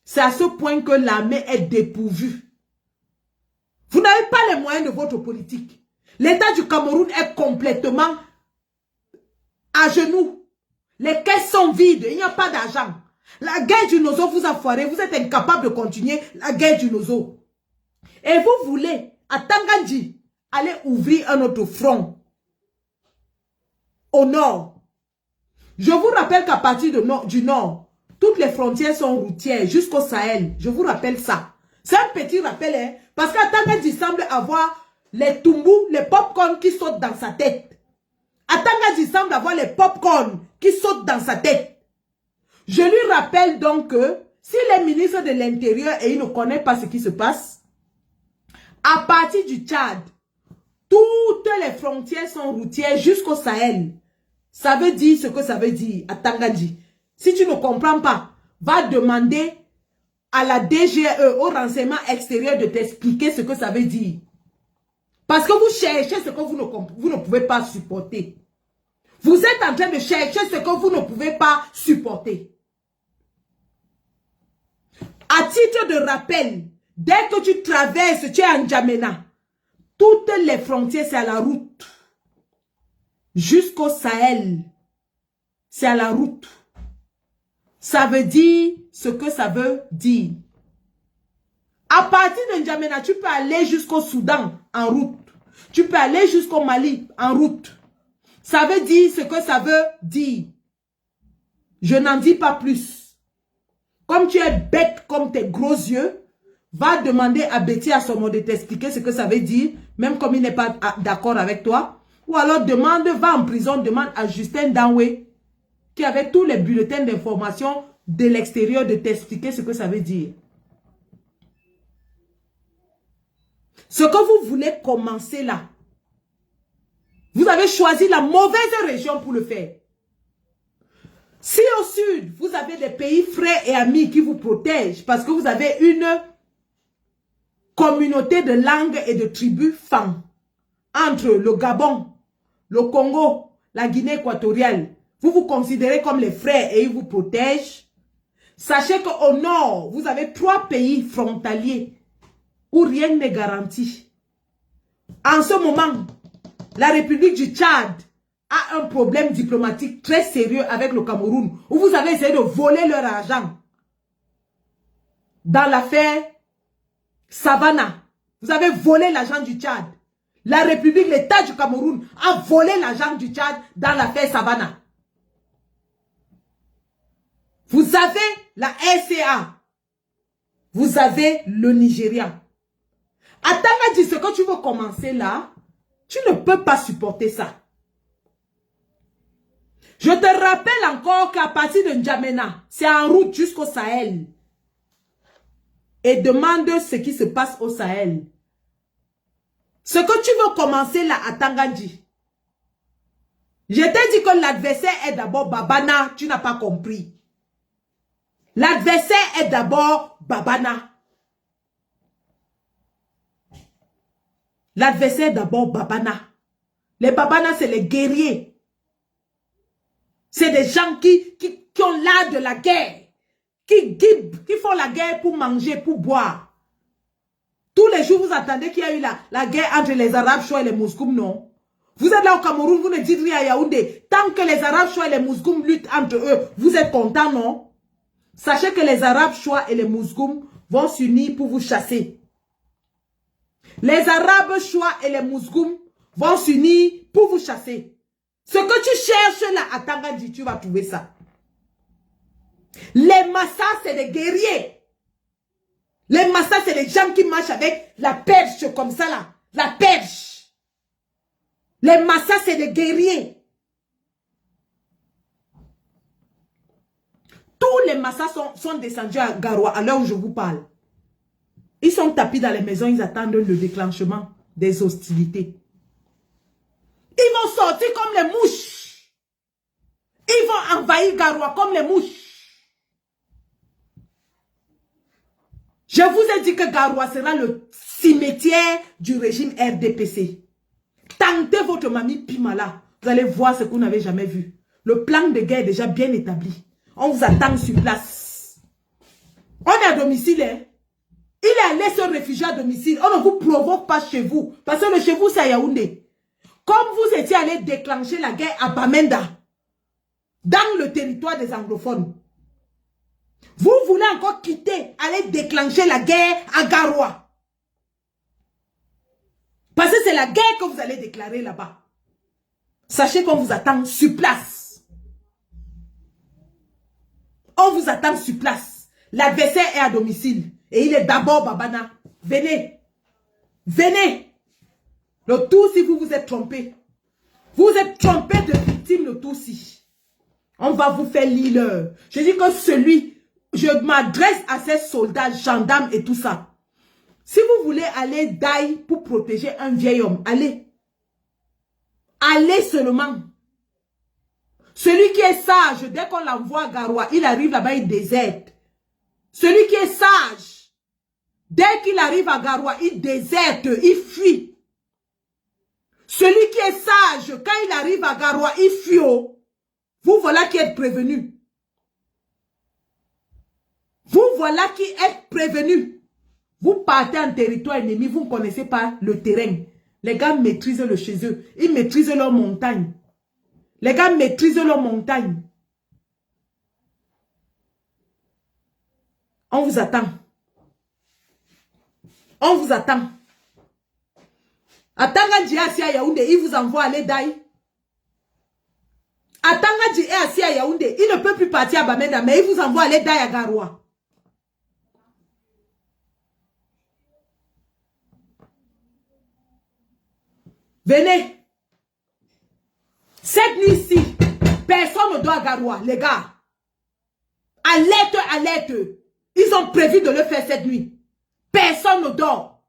S4: C'est à ce point que l'armée est dépourvue. Vous n'avez pas les moyens de votre politique. L'État du Cameroun est complètement à genoux. Les caisses sont vides, il n'y a pas d'argent. La guerre du Nozo vous a foiré, vous êtes incapable de continuer la guerre du Nozo. Et vous voulez, à Tangandji, aller ouvrir un autre front au nord. Je vous rappelle qu'à partir du nord, toutes les frontières sont routières jusqu'au Sahel. Je vous rappelle ça. C'est un petit rappel, hein, parce qu'à Tangandji semble avoir les tumbous, les pop-corn qui sautent dans sa tête. À Tangandji semble avoir les pop-corn qui sautent dans sa tête. Je lui rappelle donc que si les ministres de l'Intérieur et il ne connaît pas ce qui se passe, à partir du Tchad, toutes les frontières sont routières jusqu'au Sahel. Ça veut dire ce que ça veut dire à Tangandji. Si tu ne comprends pas, va demander à la DGE, au renseignement extérieur, de t'expliquer ce que ça veut dire. Parce que vous cherchez ce que vous ne pouvez pas supporter. Vous êtes en train de chercher ce que vous ne pouvez pas supporter. À titre de rappel, dès que tu traverses, tu es en N'Djamena. Toutes les frontières, c'est à la route. Jusqu'au Sahel, c'est à la route. Ça veut dire ce que ça veut dire. À partir de N'Djamena, tu peux aller jusqu'au Soudan en route. Tu peux aller jusqu'au Mali en route. Ça veut dire ce que ça veut dire. Je n'en dis pas plus. Comme tu es bête comme tes gros yeux, va demander à Betty Assomo de t'expliquer ce que ça veut dire, même comme il n'est pas d'accord avec toi. Ou alors va en prison, demande à Justin Danwe, qui avait tous les bulletins d'information de l'extérieur, de t'expliquer ce que ça veut dire. Ce que vous voulez commencer là, vous avez choisi la mauvaise région pour le faire. Si au sud, vous avez des pays frères et amis qui vous protègent parce que vous avez une communauté de langues et de tribus femmes entre le Gabon, le Congo, la Guinée équatoriale, vous vous considérez comme les frères et ils vous protègent. Sachez qu'au nord, vous avez 3 pays frontaliers où rien n'est garanti. En ce moment, la République du Tchad a un problème diplomatique très sérieux avec le Cameroun, où vous avez essayé de voler leur argent. Dans l'affaire Savannah, vous avez volé l'argent du Tchad. La République, l'État du Cameroun a volé l'argent du Tchad dans l'affaire Savannah. Vous avez la RCA. Vous avez le Nigeria. À Tangandji, ce que tu veux commencer là, tu ne peux pas supporter ça. Je te rappelle encore qu'à partir de N'Djamena, c'est en route jusqu'au Sahel. Et demande ce qui se passe au Sahel. Ce que tu veux commencer là à Tangandji. Je t'ai dit que l'adversaire est d'abord Babana, tu n'as pas compris. L'adversaire est d'abord Babana. L'adversaire est d'abord Babana. Les Babana, c'est les guerriers. C'est des gens qui ont l'art de la guerre. Qui font la guerre pour manger, pour boire. Tous les jours, vous attendez qu'il y a eu la guerre entre les Arabes chauds et les Mouscoum, non? Vous êtes là au Cameroun, vous ne dites rien à Yaoundé. Tant que les Arabes Chois et les Mousgoum luttent entre eux, vous êtes contents, non? Sachez que les Arabes Chois et les Mousgoum vont s'unir pour vous chasser. Les Arabes Chois et les Mousgoum vont s'unir pour vous chasser. Ce que tu cherches là à Tangandji, tu vas trouver ça. Les Massas, c'est des guerriers. Les Massas, c'est des gens qui marchent avec la perche comme ça là. La perche. Les Massas, c'est des guerriers. Tous les Massas sont descendus à Garoua à l'heure où je vous parle. Ils sont tapis dans les maisons, ils attendent le déclenchement des hostilités. Ils vont sortir comme les mouches. Ils vont envahir Garoua comme les mouches. Je vous ai dit que Garoua sera le cimetière du régime RDPC. Tentez votre mamie Pimala. Vous allez voir ce que vous n'avez jamais vu. Le plan de guerre est déjà bien établi. On vous attend sur place. On est à domicile, hein? Il est allé se réfugier à domicile. On ne vous provoque pas chez vous. Parce que le chez vous, c'est à Yaoundé. Comme vous étiez allé déclencher la guerre à Bamenda, dans le territoire des anglophones, vous voulez encore quitter, aller déclencher la guerre à Garoua. Parce que c'est la guerre que vous allez déclarer là-bas. Sachez qu'on vous attend sur place. On vous attend sur place. L'adversaire est à domicile. Et il est d'abord Babana. Venez. Venez. Le Tutsi, vous vous êtes trompé. Vous êtes trompé de victime, le Tutsi. On va vous faire lire. Je dis que je m'adresse à ces soldats, gendarmes et tout ça. Si vous voulez aller d'ail pour protéger un vieil homme, allez. Allez seulement. Celui qui est sage, dès qu'on l'envoie à Garoua, il arrive là-bas, il déserte. Celui qui est sage, dès qu'il arrive à Garoua, il déserte, il fuit. Celui qui est sage, quand il arrive à Garoua, il fuit. Vous voilà qui êtes prévenus. Vous voilà qui êtes prévenus. Vous partez en territoire ennemi, vous ne connaissez pas le terrain. Les gars maîtrisent le chez eux. Ils maîtrisent leur montagne. Les gars maîtrisent leur montagne. On vous attend. On vous attend. Tangandji est assis à Yaoundé, il vous envoie aller d'ail. Tangandji est assis à Yaoundé, il ne peut plus partir à Bamenda, mais il vous envoie aller d'ail à Garoua. Venez. Cette nuit-ci, personne ne doit à Garoua, les gars. Alerte, alerte. Ils ont prévu de le faire cette nuit. Personne ne dort.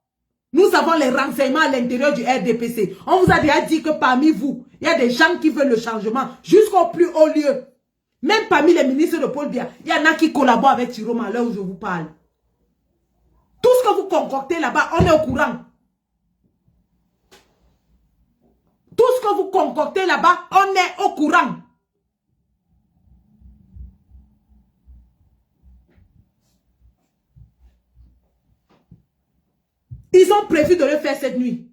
S4: Nous avons les renseignements à l'intérieur du RDPC. On vous a déjà dit que parmi vous, il y a des gens qui veulent le changement jusqu'au plus haut lieu. Même parmi les ministres de Paul Biya, il y en a qui collaborent avec Tiroma à l'heure où je vous parle. Tout ce que vous concoctez là-bas, on est au courant. Tout ce que vous concoctez là-bas, on est au courant. Ils ont prévu de le faire cette nuit.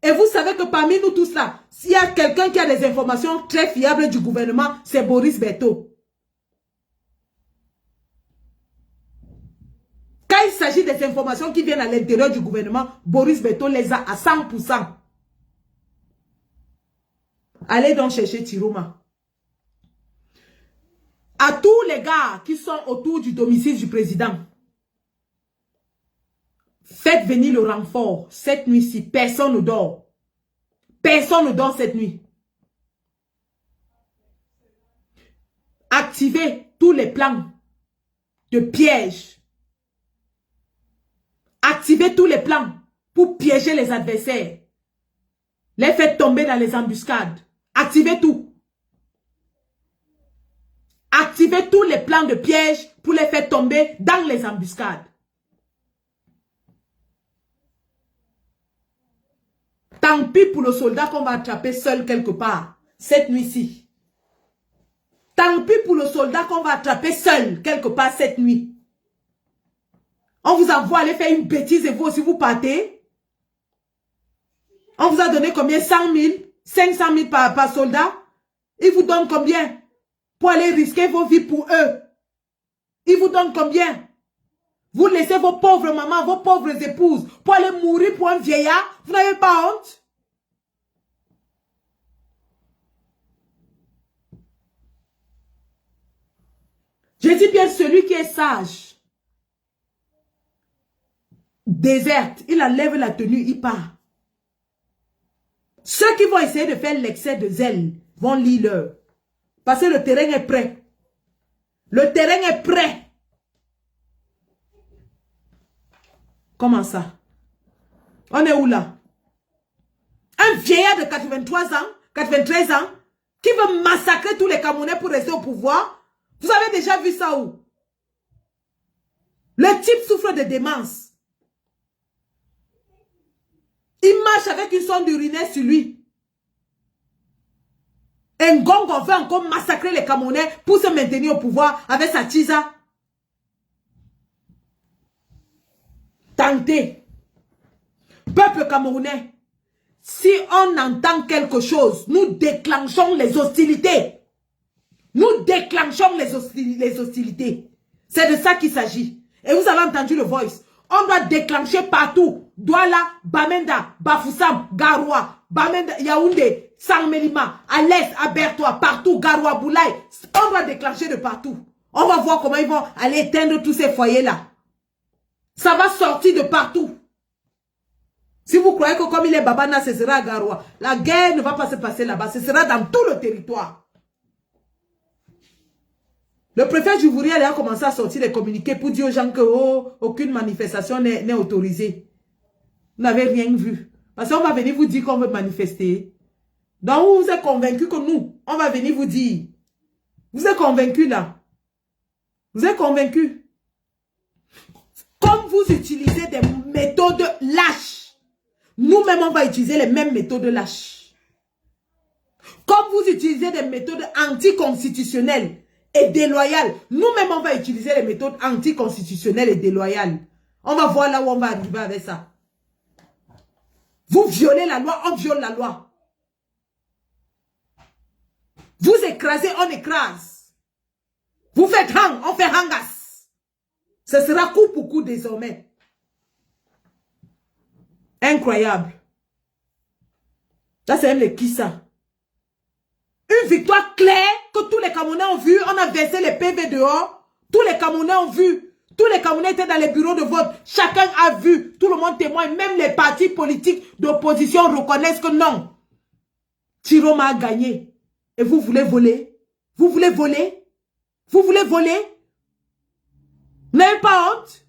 S4: Et vous savez que parmi nous tous là, s'il y a quelqu'un qui a des informations très fiables du gouvernement, c'est Boris Berthaud. Quand il s'agit des informations qui viennent à l'intérieur du gouvernement, Boris Berthaud les a à 100%. Allez donc chercher Tiroma. À tous les gars qui sont autour du domicile du président, faites venir le renfort cette nuit-ci. Personne ne dort. Personne ne dort cette nuit. Activez tous les plans de piège. Activez tous les plans pour piéger les adversaires. Les faites tomber dans les embuscades. Activez tout. Activez tous les plans de piège pour les faire tomber dans les embuscades. Tant pis pour le soldat qu'on va attraper seul quelque part, cette nuit-ci. Tant pis pour le soldat qu'on va attraper seul quelque part cette nuit. On vous envoie aller faire une bêtise et vous aussi vous partez. On vous a donné combien? 100 000. 500 000 par soldat. Ils vous donnent combien pour aller risquer vos vies pour eux? Ils vous donnent combien? Vous laissez vos pauvres mamans, vos pauvres épouses pour aller mourir pour un vieillard? Vous n'avez pas honte? Je dis bien, celui qui est sage déserte, il enlève la tenue, il part. Ceux qui vont essayer de faire l'excès de zèle vont lire l'heure. Parce que le terrain est prêt. Le terrain est prêt. Comment ça? On est où là? Un vieillard de 83 ans, 93 ans, qui veut massacrer tous les Camerounais pour rester au pouvoir. Vous avez déjà vu ça où? Le type souffre de démence. Il marche avec une sonde urinaire sur lui. Un Ngongo veut encore massacrer les Camerounais pour se maintenir au pouvoir avec sa tisa. Tentez. Peuple camerounais, si on entend quelque chose, nous déclenchons les hostilités. Nous déclenchons les hostilités. C'est de ça qu'il s'agit. Et vous avez entendu le voice. On doit déclencher partout. Douala, Bamenda, Bafoussam, Garoua, Bamenda, Yaoundé, Sangmelima, à l'est, à Bertois, partout, Garoua, Boulaye. On doit déclencher de partout. On va voir comment ils vont aller éteindre tous ces foyers-là. Ça va sortir de partout. Si vous croyez que comme il est Babana, ce sera à Garoua, la guerre ne va pas se passer là-bas. Ce sera dans tout le territoire. Le préfet Djivouriel a commencé à sortir des communiqués pour dire aux gens que aucune manifestation n'est autorisée. Vous n'avez rien vu. Parce qu'on va venir vous dire qu'on veut manifester. Donc vous êtes convaincus que nous, on va venir vous dire. Vous êtes convaincus là. Vous êtes convaincus. Comme vous utilisez des méthodes lâches, nous-mêmes on va utiliser les mêmes méthodes lâches. Comme vous utilisez des méthodes anticonstitutionnelles et déloyales, nous-mêmes on va utiliser les méthodes anticonstitutionnelles et déloyales. On va voir là où on va arriver avec ça. Vous violez la loi, on viole la loi. Vous écrasez, on écrase. Vous faites hang, on fait hangas. Ce sera coup pour coup désormais. Incroyable. Ça c'est même les qui ça. Une victoire claire que tous les Camerounais ont vu. On a versé les PV dehors. Tous les Camerounais ont vu. Tous les Camerounais étaient dans les bureaux de vote. Chacun a vu. Tout le monde témoigne. Même les partis politiques d'opposition reconnaissent que non. Chiroma a gagné. Et vous voulez voler? Vous voulez voler? Vous voulez voler? Vous n'avez pas honte?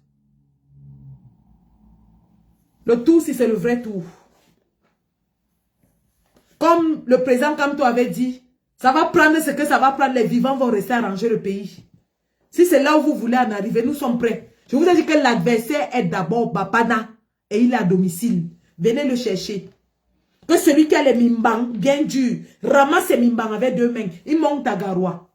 S4: Le tour, si c'est le vrai tour. Comme le président Kamto avait dit, ça va prendre ce que ça va prendre. Les vivants vont rester arranger le pays. Si c'est là où vous voulez en arriver, nous sommes prêts. Je vous ai dit que l'adversaire est d'abord Bapana et il est à domicile. Venez le chercher. Que celui qui a les mimbang bien dur, ramasse ses mimbang avec deux mains. Il monte à Garoua.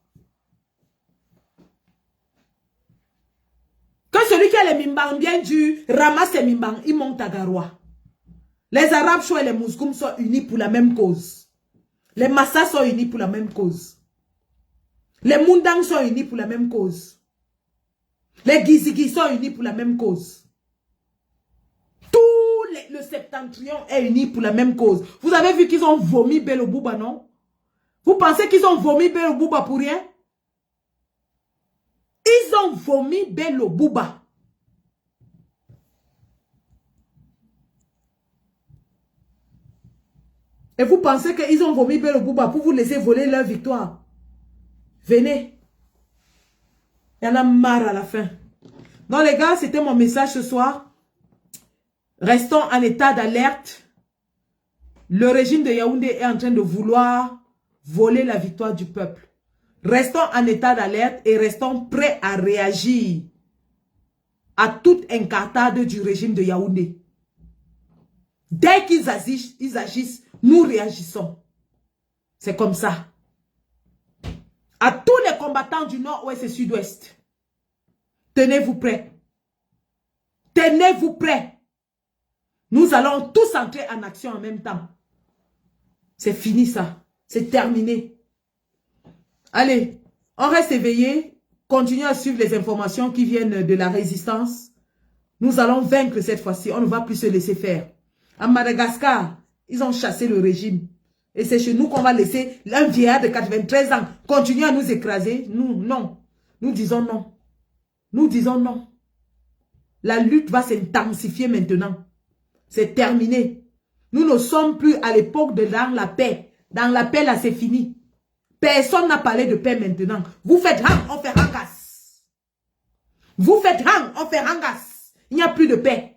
S4: Que celui qui a les mimbang bien dur, ramasse ses mimbang, il monte à Garoua. Les Arabes chouans et les Mousgoum sont unis pour la même cause. Les Massa sont unis pour la même cause. Les Mundang sont unis pour la même cause. Les Gizigi sont unis pour la même cause. Tout le septentrion est uni pour la même cause. Vous avez vu qu'ils ont vomi Bello Bouba, non? Vous pensez qu'ils ont vomi Bello Bouba pour rien? Ils ont vomi Bello Bouba. Et vous pensez qu'ils ont vomi Bello Bouba pour vous laisser voler leur victoire? Venez. Il y en a marre à la fin. Donc les gars, c'était mon message ce soir. Restons en état d'alerte. Le régime de Yaoundé est en train de vouloir voler la victoire du peuple. Restons en état d'alerte et restons prêts à réagir à toute incartade du régime de Yaoundé. Dès qu'ils agissent, nous réagissons. C'est comme ça. À tous les combattants du Nord, Ouest et Sud-Ouest, tenez-vous prêts. Tenez-vous prêts. Nous allons tous entrer en action en même temps. C'est fini ça. C'est terminé. Allez, on reste éveillé. Continuez à suivre les informations qui viennent de la résistance. Nous allons vaincre cette fois-ci. On ne va plus se laisser faire. À Madagascar, ils ont chassé le régime. Et c'est chez nous qu'on va laisser un vieillard de 93 ans continuer à nous écraser. Nous, non. Nous disons non. Nous disons non. La lutte va s'intensifier maintenant. C'est terminé. Nous ne sommes plus à l'époque de dans la paix. Dans la paix, là, c'est fini. Personne n'a parlé de paix maintenant. Vous faites rang, on fait rangas. Vous faites rang, on fait rangas. Il n'y a plus de paix.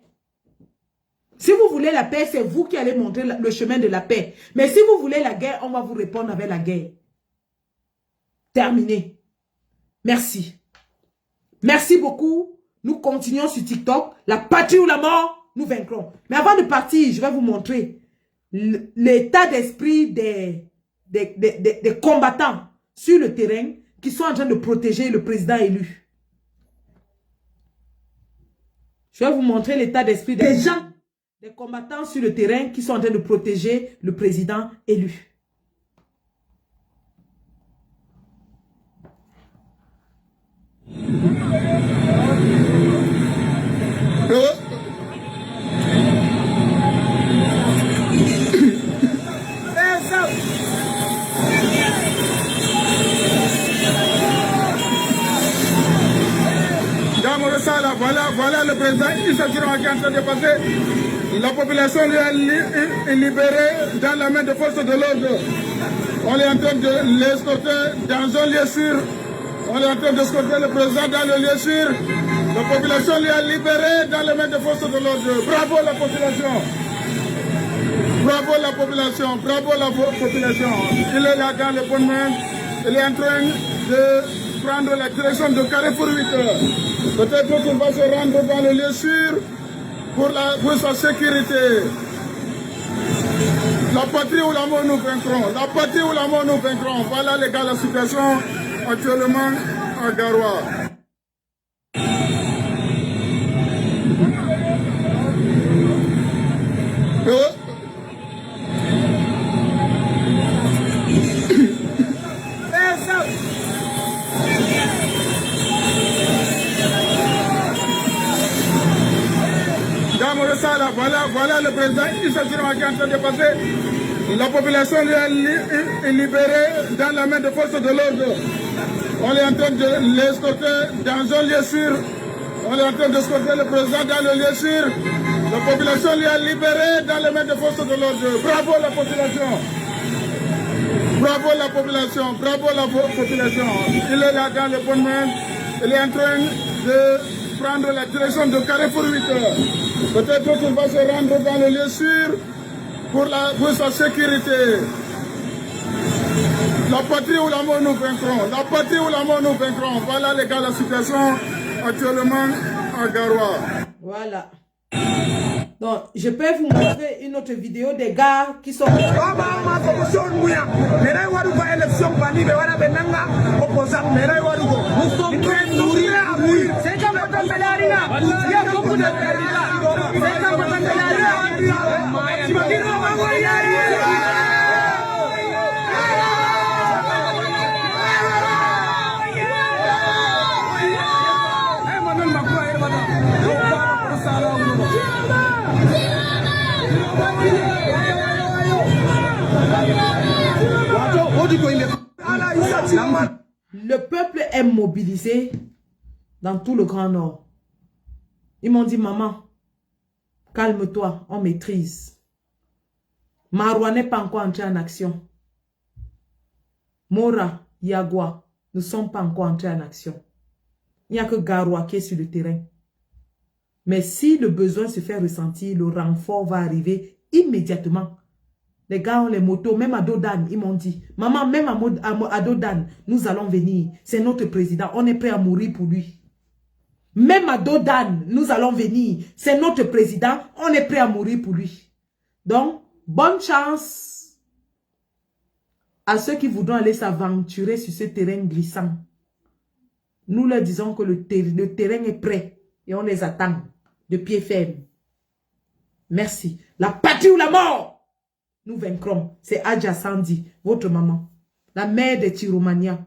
S4: Si vous voulez la paix, c'est vous qui allez montrer le chemin de la paix. Mais si vous voulez la guerre, on va vous répondre avec la guerre. Terminé. Merci. Merci beaucoup. Nous continuons sur TikTok. La patrie ou la mort, nous vaincrons. Mais avant de partir, je vais vous montrer l'état d'esprit des combattants sur le terrain qui sont en train de protéger le président élu. Je vais vous montrer l'état d'esprit des gens, des combattants sur le terrain qui sont en train de protéger le président élu.
S11: Voilà le président Issa Chiroma qui est en train de passer. La population lui est libérée dans la main de forces de l'ordre. On est en train de l'escorter dans un lieu sûr. On est en train d'escorter le président dans le lieu sûr. La population lui est libérée dans les mains de forces de l'ordre. Bravo la population. Bravo la population. Bravo la population. Il est là dans les bonnes mains. Il est en train de prendre la direction de Carrefour 8. Peut-être qu'il va se rendre dans le lieu sûr pour sa sécurité. La patrie ou la mort nous vaincrons. La patrie ou la mort nous vaincrons. Voilà les gars la situation actuellement à Garoua. Voilà le président Issa Chiroma qui est en train de passer. La population lui est libérée dans la main de forces de l'ordre. On est en train de l'escorter dans un lieu sûr. On est en train d'escorter le président dans le lieu sûr. La population lui est libérée dans les mains de forces de l'ordre. Bravo la population. Bravo la population. Bravo la population. Il est là dans les bonnes mains. Il est en train de prendre la direction de Carrefour 8. Peut-être qu'il va se rendre dans le lieu sûr pour sa sécurité. La patrie ou la mort nous vaincrons. La patrie ou la mort nous vaincrons. Voilà les gars la situation actuellement à Garoua.
S4: Voilà. Donc, je peux vous montrer une autre vidéo des gars qui sont... Le peuple est mobilisé dans tout le Grand Nord. Ils m'ont dit, maman, calme-toi, on maîtrise. Maroua n'est pas encore entré en action. Mora, Yagua ne sont pas encore entrés en action. Il n'y a que Garoua qui est sur le terrain. Mais si le besoin se fait ressentir, le renfort va arriver immédiatement. Les gars ont les motos, même à Dodan, ils m'ont dit, maman, même à Dodan, nous allons venir. C'est notre président, on est prêt à mourir pour lui. Même à Dodan, nous allons venir. C'est notre président, on est prêt à mourir pour lui. Donc, bonne chance à ceux qui voudront aller s'aventurer sur ce terrain glissant. Nous leur disons que le terrain est prêt et on les attend de pied ferme. Merci. La patrie ou la mort? nous vaincrons. C'est Adja Sandi, votre maman. La mère des Tiromania.